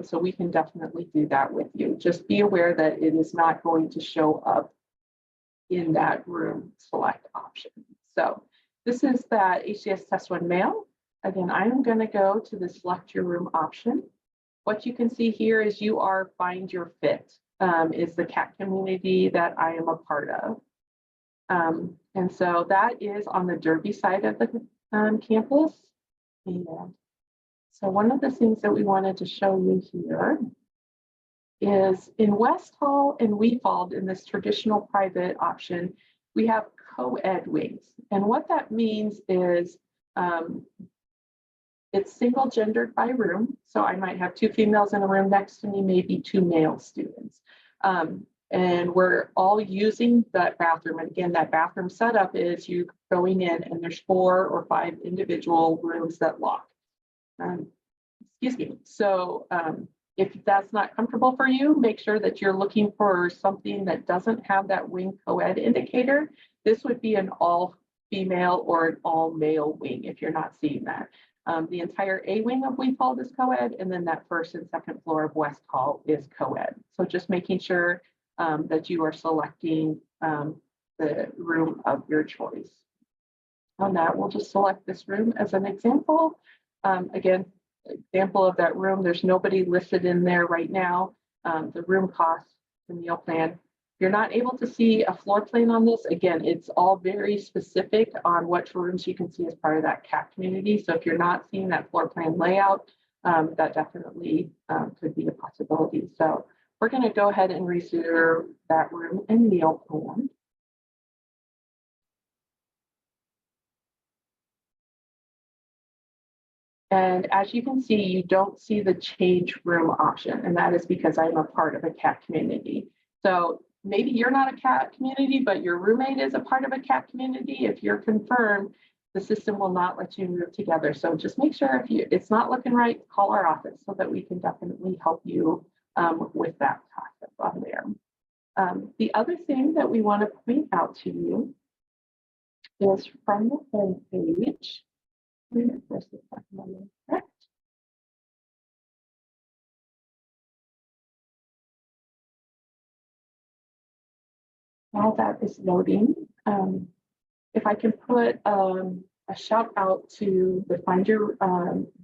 So we can definitely do that with you. Just be aware that it is not going to show up in that room select option. So this is that HCS Test 1 Mail. Again, I'm going to go to the select your room option. What you can see here is you are Find Your Fit, is the CAT community that I am a part of. And so that is on the Derby side of the campus. And So one of the things that we wanted to show you here is in West Hall and Weefald, in this traditional private option, we have co-ed wings. And what that means is it's single gendered by room. So I might have 2 females in a room next to me, maybe 2 male students. And we're all using that bathroom. And again, that bathroom setup is you going in and there's 4 or 5 individual rooms that lock. Excuse me. So if that's not comfortable for you, make sure that you're looking for something that doesn't have that wing co-ed indicator. This would be an all female or an all male wing if you're not seeing that. The entire A wing of Weefald is co-ed, and then that 1st and 2nd floor of West Hall is co-ed. So just making sure that you are selecting the room of your choice. On that, we'll just select this room as an example. Again, example of that room, there's nobody listed in there right now. The room cost, the meal plan. If you're not able to see a floor plan on this, again, it's all very specific on what rooms you can see as part of that CAP community. So if you're not seeing that floor plan layout, that definitely could be a possibility. So we're going to go ahead and reserve that room and meal plan. And as you can see, you don't see the change room option, and that is because I'm a part of a CAP community. So maybe you're not a CAP community, but your roommate is a part of a CAP community. If you're confirmed, the system will not let you move together. So just make sure if it's not looking right, call our office so that we can definitely help you with that process on there. The other thing that we want to point out to you is from the home page. While that is loading, if I can put a shout out to the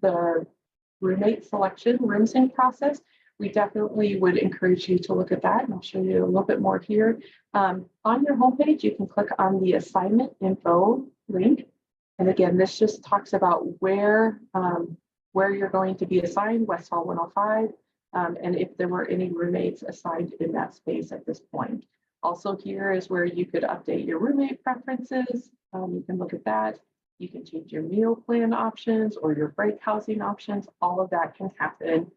the roommate selection room sync process, we definitely would encourage you to look at that, and I'll show you a little bit more here. On your homepage, you can click on the assignment info link. And again, this just talks about where you're going to be assigned, West Hall 105, and if there were any roommates assigned in that space at this point. Also here is where you could update your roommate preferences. You can look at that. You can change your meal plan options or your break housing options. All of that can happen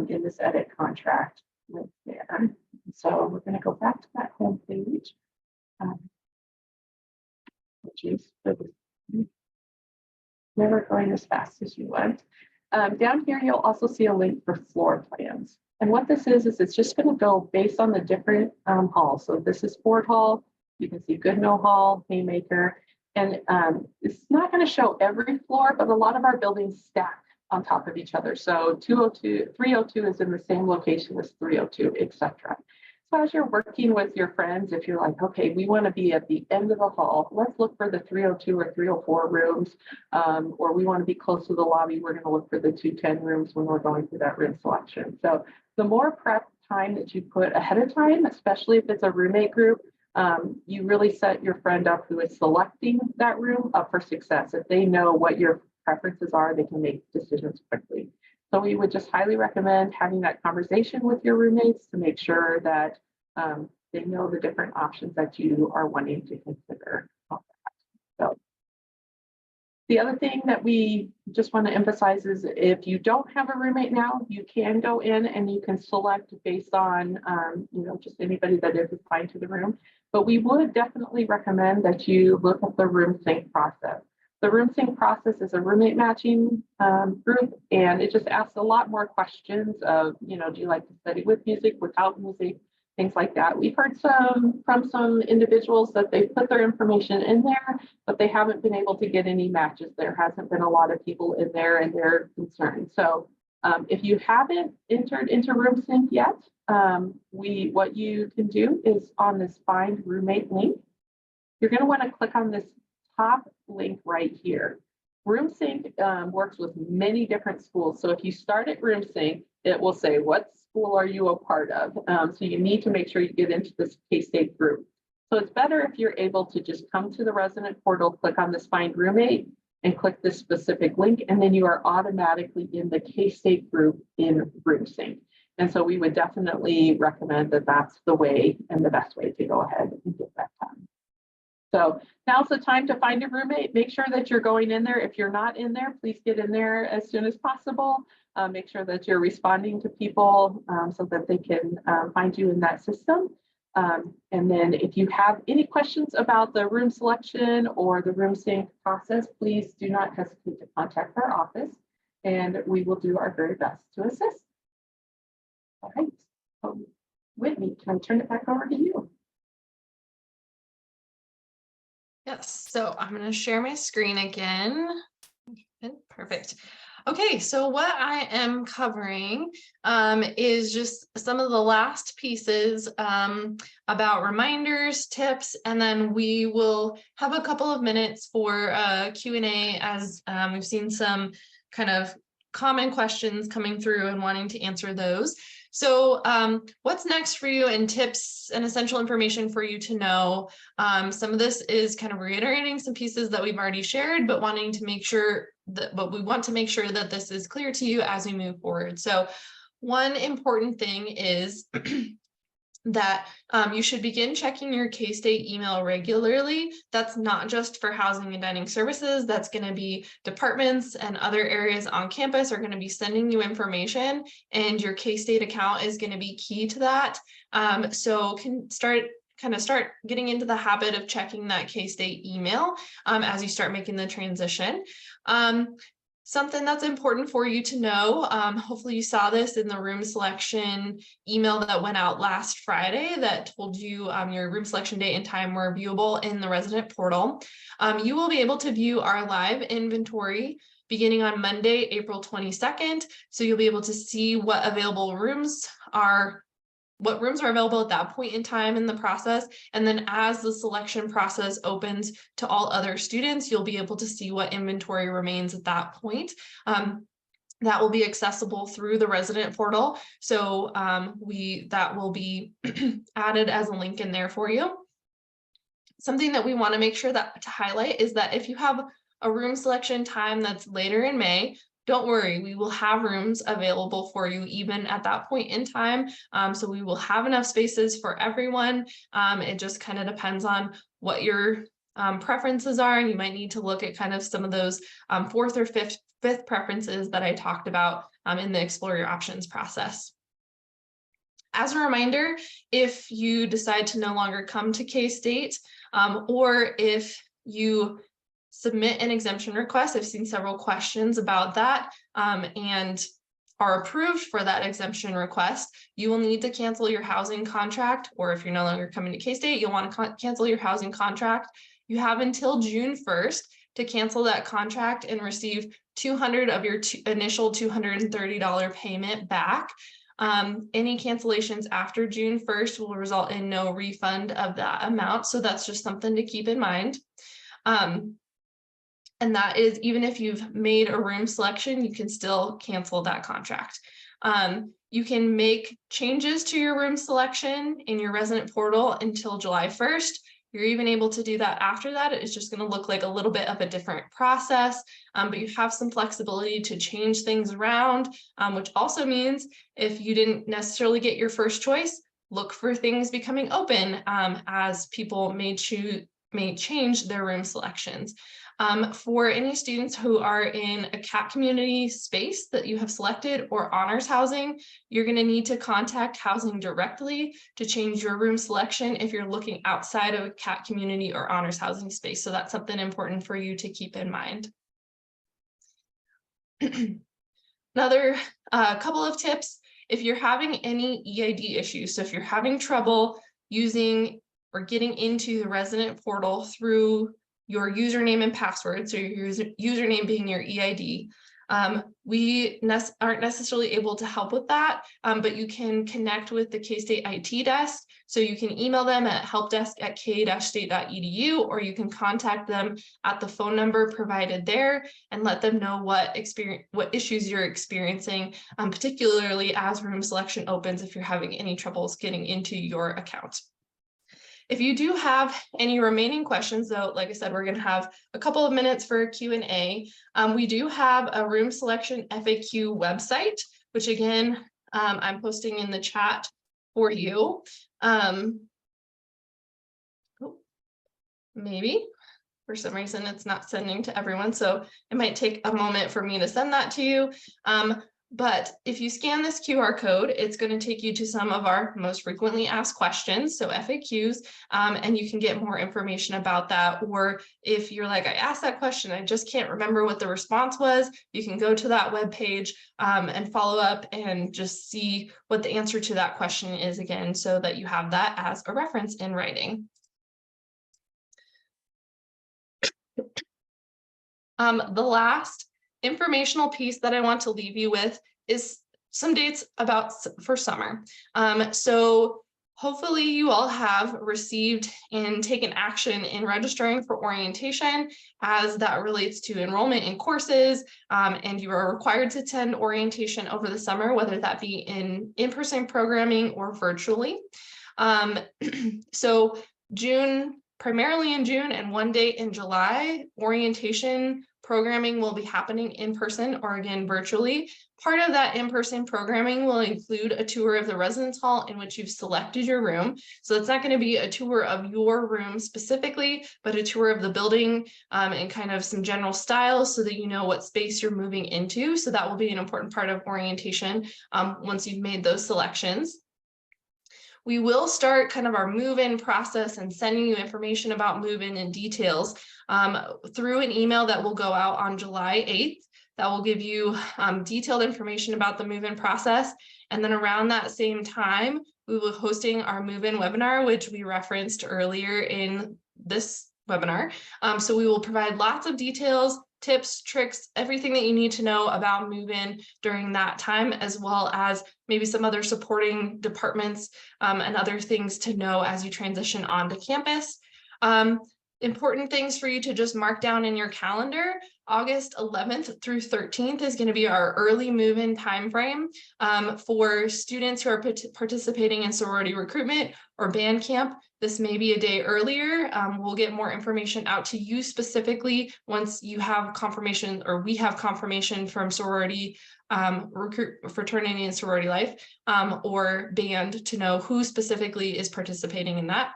in this edit contract right there. So we're going to go back to that home page, which is never going as fast as you want. Down here, you'll also see a link for floor plans. And what this is it's just going to go based on the different halls. So this is Ford Hall. You can see Goodmill Hall, Haymaker. And it's not going to show every floor, but a lot of our buildings stack on top of each other. So 302 is in the same location as 302, etc. So as you're working with your friends, if you're like, okay, we want to be at the end of the hall, let's look for the 302 or 304 rooms, or we want to be close to the lobby, we're going to look for the 210 rooms when we're going through that room selection. So the more prep time that you put ahead of time, especially if it's a roommate group, you really set your friend up who is selecting that room up for success. If they know what your preferences are, they can make decisions quickly. So we would just highly recommend having that conversation with your roommates to make sure that they know the different options that you are wanting to consider. So the other thing that we just want to emphasize is if you don't have a roommate now, you can go in and you can select based on just anybody that is assigned to the room. But we would definitely recommend that you look at the room sync process. The room sync process is a roommate matching group, and it just asks a lot more questions of, do you like to study with music, without music, things like that. We've heard from some individuals that they put their information in there, but they haven't been able to get any matches. There hasn't been a lot of people in there, and they're concerned. So if you haven't entered into room sync yet, what you can do is on this find roommate link, you're going to want to click on this top link right here. Room sync works with many different schools. So if you start at room sync, it will say, what school are you a part of? So you need to make sure you get into this K-State group. So it's better if you're able to just come to the resident portal, click on this find roommate, and click this specific link, and then you are automatically in the K-State group in RoomSync. And so we would definitely recommend that that's the way and the best way to go ahead and get that done. So now's the time to find a roommate. Make sure that you're going in there. If you're not in there, please get in there as soon as possible. Make sure that you're responding to people so that they can find you in that system. And then if you have any questions about the room selection or the RoomSync process, please do not hesitate to contact our office, and we will do our very best to assist. All right, Whitney, can I turn it back over to you? Yes, so I'm going to share my screen again. Perfect. Okay, so what I am covering is just some of the last pieces about reminders, tips, and then we will have a couple of minutes for Q&A as we've seen some kind of common questions coming through and wanting to answer those. So what's next for you, and tips and essential information for you to know. Some of this is kind of reiterating some pieces that we've already shared, but wanting to make sure that, but we want to make sure that this is clear to you as we move forward. So one important thing is that you should begin checking your K-State email regularly. That's not just for housing and dining services. That's going to be departments and other areas on campus are going to be sending you information, and your K-State account is going to be key to that. So can start getting into the habit of checking that K-State email as you start making the transition. Something that's important for you to know, hopefully you saw this in the room selection email that went out last Friday that told you your room selection date and time were viewable in the resident portal. You will be able to view our live inventory beginning on Monday, April 22nd. So you'll be able to see what rooms are available at that point in time in the process. And then as the selection process opens to all other students, you'll be able to see what inventory remains at that point. That will be accessible through the resident portal. So that will be added as a link in there for you. Something that we want to make sure to highlight is that if you have a room selection time that's later in May, don't worry, we will have rooms available for you even at that point in time. So we will have enough spaces for everyone. It just kind of depends on what your preferences are, and you might need to look at kind of some of those fourth or fifth preferences that I talked about in the Explore Your Options process. As a reminder, if you decide to no longer come to K-State, or if you submit an exemption request, I've seen several questions about that, and are approved for that exemption request, you will need to cancel your housing contract, or if you're no longer coming to K-State, you'll want to cancel your housing contract. You have until June 1st to cancel that contract and receive $200 of your initial $230 payment back. Any cancellations after June 1st will result in no refund of that amount. So that's just something to keep in mind. And that is, even if you've made a room selection, you can still cancel that contract. You can make changes to your room selection in your resident portal until July 1st. You're even able to do that after that. It's just going to look like a little bit of a different process, but you have some flexibility to change things around, which also means if you didn't necessarily get your first choice, look for things becoming open as people may change their room selections. For any students who are in a CAT community space that you have selected or honors housing, you're going to need to contact housing directly to change your room selection if you're looking outside of a CAT community or honors housing space. So that's something important for you to keep in mind. Another couple of tips, if you're having any EID issues, so if you're having trouble using or getting into the resident portal through your username and password, so your username being your EID. We aren't necessarily able to help with that, but you can connect with the K-State IT desk. So you can email them at helpdesk@k-state.edu, or you can contact them at the phone number provided there and let them know what issues you're experiencing, particularly as room selection opens if you're having any troubles getting into your account. If you do have any remaining questions, though, like I said, we're going to have a couple of minutes for Q&A. We do have a room selection FAQ website, which again, I'm posting in the chat for you. Maybe for some reason it's not sending to everyone, so it might take a moment for me to send that to you. But if you scan this QR code, it's going to take you to some of our most frequently asked questions, so FAQs, and you can get more information about that. Or if you're like, I asked that question, I just can't remember what the response was, you can go to that webpage and follow up and just see what the answer to that question is again, so that you have that as a reference in writing. The last informational piece that I want to leave you with is some dates for summer. So hopefully you all have received and taken action in registering for orientation, as that relates to enrollment in courses, and you are required to attend orientation over the summer, whether that be in-person programming or virtually. So primarily in June and one day in July, orientation programming will be happening in person or again virtually. Part of that in-person programming will include a tour of the residence hall in which you've selected your room. So it's not going to be a tour of your room specifically, but a tour of the building and kind of some general styles so that you know what space you're moving into. So that will be an important part of orientation once you've made those selections. We will start kind of our move-in process and sending you information about move-in and details through an email that will go out on July 8th. That will give you detailed information about the move-in process. And then around that same time, we will be hosting our move-in webinar, which we referenced earlier in this webinar. So we will provide lots of details, tips, tricks, everything that you need to know about move-in during that time, as well as maybe some other supporting departments and other things to know as you transition onto campus. Important things for you to just mark down in your calendar. August 11th through 13th is going to be our early move-in timeframe for students who are participating in sorority recruitment or band camp. This may be a day earlier. We'll get more information out to you specifically once you have confirmation, or we have confirmation from sorority fraternity and sorority life or band to know who specifically is participating in that.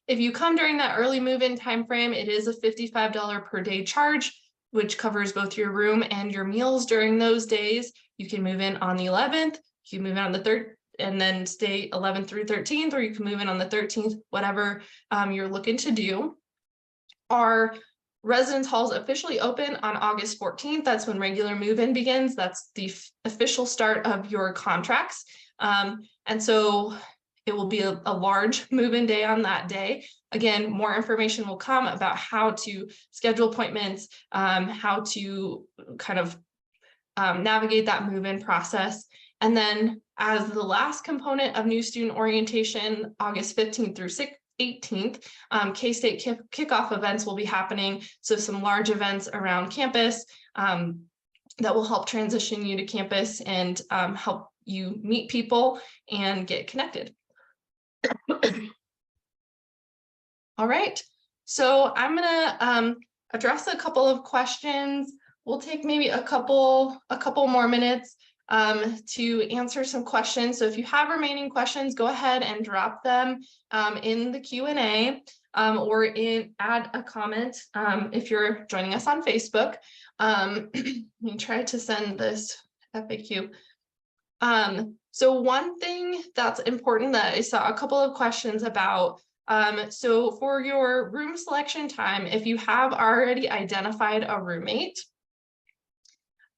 If you come during that early move-in timeframe, it is a $55 per day charge, which covers both your room and your meals during those days. You can move in on the 11th, you can move in on the 3rd, and then stay 11th through 13th, or you can move in on the 13th, whatever you're looking to do. Our residence halls officially open on August 14th. That's when regular move-in begins. That's the official start of your contracts. And so it will be a large move-in day on that day. Again, more information will come about how to schedule appointments, how to kind of navigate that move-in process. And then as the last component of new student orientation, August 15th through 18th, K-State kickoff events will be happening. So some large events around campus that will help transition you to campus and help you meet people and get connected. All right, so I'm gonna address a couple of questions. We'll take maybe a couple more minutes to answer some questions. So if you have remaining questions, go ahead and drop them in the Q&A or add a comment if you're joining us on Facebook. Let me try to send this FAQ. So one thing that's important that I saw a couple of questions about, so for your room selection time, if you have already identified a roommate,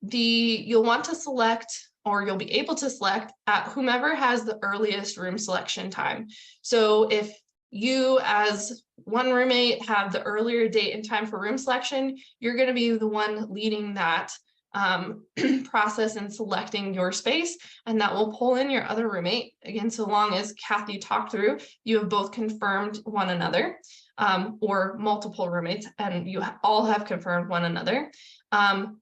you'll want to select, or you'll be able to select at whomever has the earliest room selection time. So if you as one roommate have the earlier date and time for room selection, you're going to be the one leading that process and selecting your space, and that will pull in your other roommate. Again, so long as Kathy talked through, you have both confirmed one another, or multiple roommates, and you all have confirmed one another.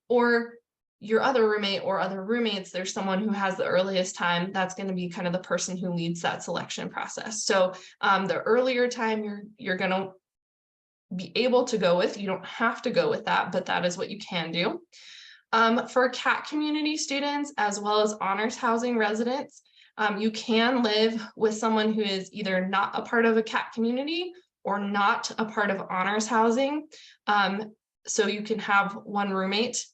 Or your other roommate or other roommates, there's someone who has the earliest time, that's going to be kind of the person who leads that selection process. So the earlier time you're going to be able to go with, you don't have to go with that, but that is what you can do. For CAT community students, as well as honors housing residents, you can live with someone who is either not a part of a CAT community or not a part of honors housing. So you can have one roommate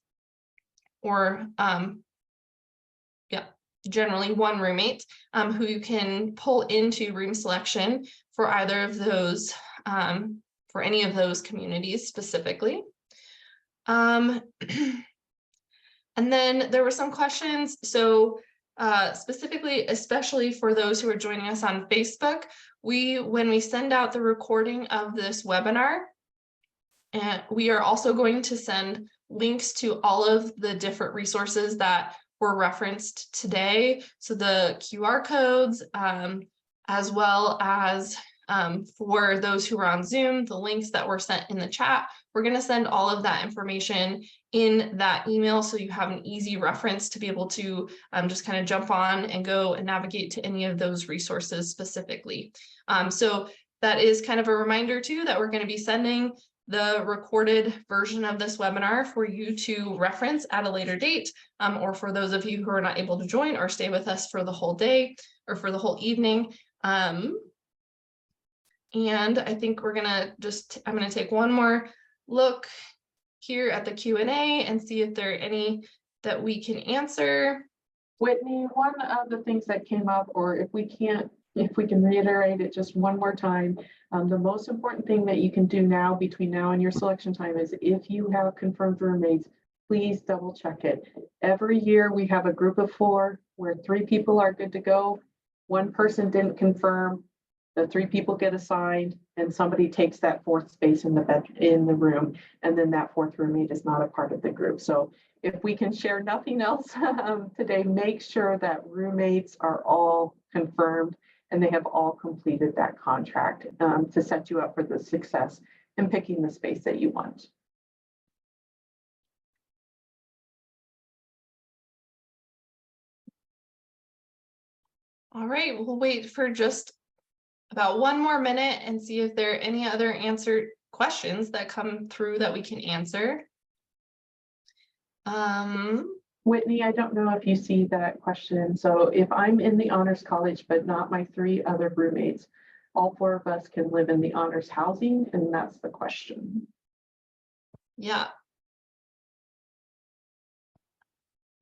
or generally one roommate who you can pull into room selection for either of those, for any of those communities specifically. And then there were some questions. So specifically, especially for those who are joining us on Facebook, when we send out the recording of this webinar, and we are also going to send links to all of the different resources that were referenced today. So the QR codes, as well as for those who are on Zoom, the links that were sent in the chat, we're going to send all of that information in that email so you have an easy reference to be able to just kind of jump on and go and navigate to any of those resources specifically. So that is kind of a reminder too that we're going to be sending the recorded version of this webinar for you to reference at a later date, or for those of you who are not able to join or stay with us for the whole day or for the whole evening. And I think I'm gonna take one more look here at the Q&A and see if there are any that we can answer. Whitney, one of the things that came up, or if we can reiterate it just one more time, the most important thing that you can do now between now and your selection time is if you have confirmed roommates, please double check it. Every year we have a group of 4 where 3 people are good to go. One person didn't confirm, the 3 people get assigned and somebody takes that 4th space in the room, and then that 4th roommate is not a part of the group. So if we can share nothing else today, make sure that roommates are all confirmed and they have all completed that contract to set you up for the success in picking the space that you want. All right, we'll wait for just about 1 more minute and see if there are any other answered questions that come through that we can answer. Whitney, I don't know if you see that question. So if I'm in the honors college, but not my 3 other roommates, all 4 of us can live in the honors housing, and that's the question. Yeah.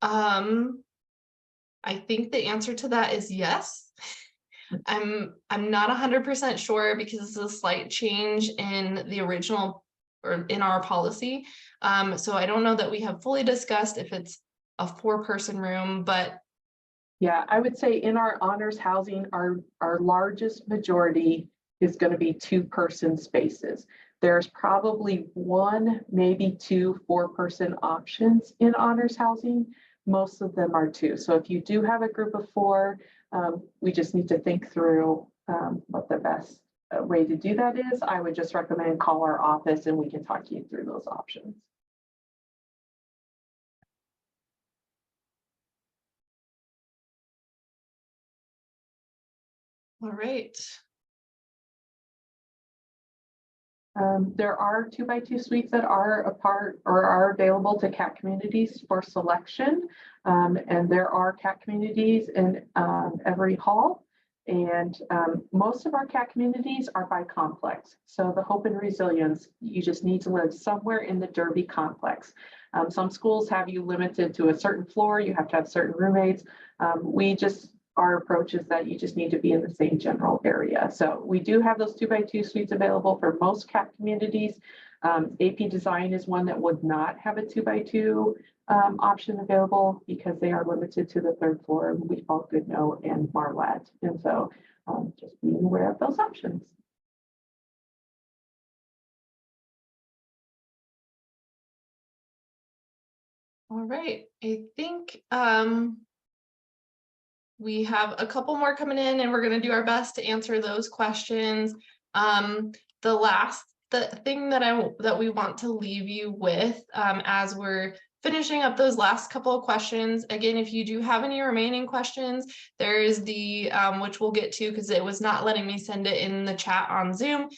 I think the answer to that is yes. I'm not 100% sure because it's a slight change in the original or in our policy. So I don't know that we have fully discussed if it's a 4-person room, but yeah, I would say in our honors housing, our largest majority is going to be 2-person spaces. There's probably 1, maybe 2 4-person options in honors housing. Most of them are 2. So if you do have a group of 4, we just need to think through what the best way to do that is. I would just recommend call our office and we can talk you through those options. all right. There are 2x2 suites that are a part or are available to CAT communities for selection. And there are CAT communities in every hall. And most of our CAT communities are by complex. So the Hope and Resilience, you just need to live somewhere in the Derby complex. Some schools have you limited to a certain floor. You have to have certain roommates. Our approach is that you just need to be in the same general area. So we do have those 2x2 suites available for most CAT communities. AP Design is one that would not have a 2x2 option available because they are limited to the 3rd floor, we fall Goodnoe and Marlette. And so just being aware of those options. All right, I think we have a couple more coming in and we're going to do our best to answer those questions. The thing that we want to leave you with as we're finishing up those last couple of questions. Again, if you do have any remaining questions, there is the, which we'll get to because it was not letting me send it in the chat on Zoom.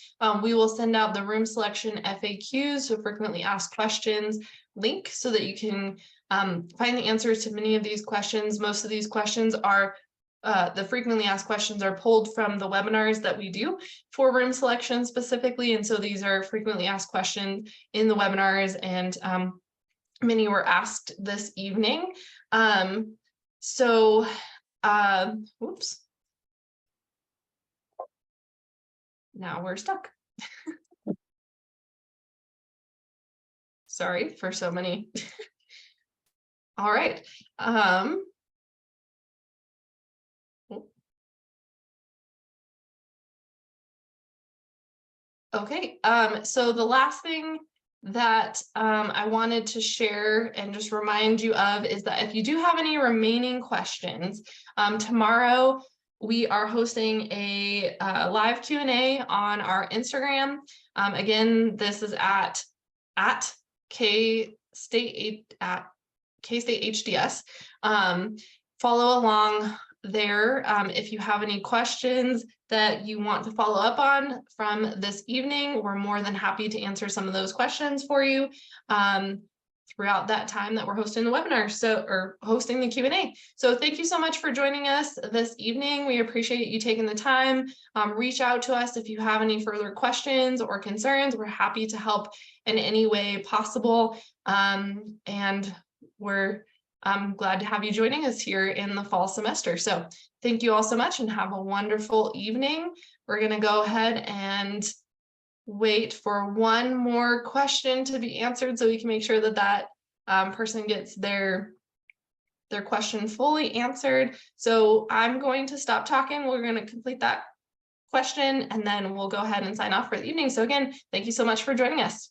We will send out the room selection FAQs, so frequently asked questions link, so that you can find the answers to many of these questions. Most of these questions are the frequently asked questions are pulled from the webinars that we do for room selection specifically. And so these are frequently asked questions in the webinars, and many were asked this evening. Whoops. Now we're stuck. Sorry for so many. All right. Okay, so the last thing that I wanted to share and just remind you of is that if you do have any remaining questions, tomorrow we are hosting a live Q&A on our Instagram. Again, this is at K-State HDS. Follow along there if you have any questions that you want to follow up on from this evening. We're more than happy to answer some of those questions for you throughout that time that we're hosting the webinar, or hosting the Q&A. So thank you so much for joining us this evening. We appreciate you taking the time. Reach out to us if you have any further questions or concerns. We're happy to help in any way possible. And we're glad to have you joining us here in the fall semester. So thank you all so much and have a wonderful evening. We're going to go ahead and wait for one more question to be answered so we can make sure that that person gets their question fully answered. So I'm going to stop talking. We're going to complete that question and then we'll go ahead and sign off for the evening. So again, thank you so much for joining us.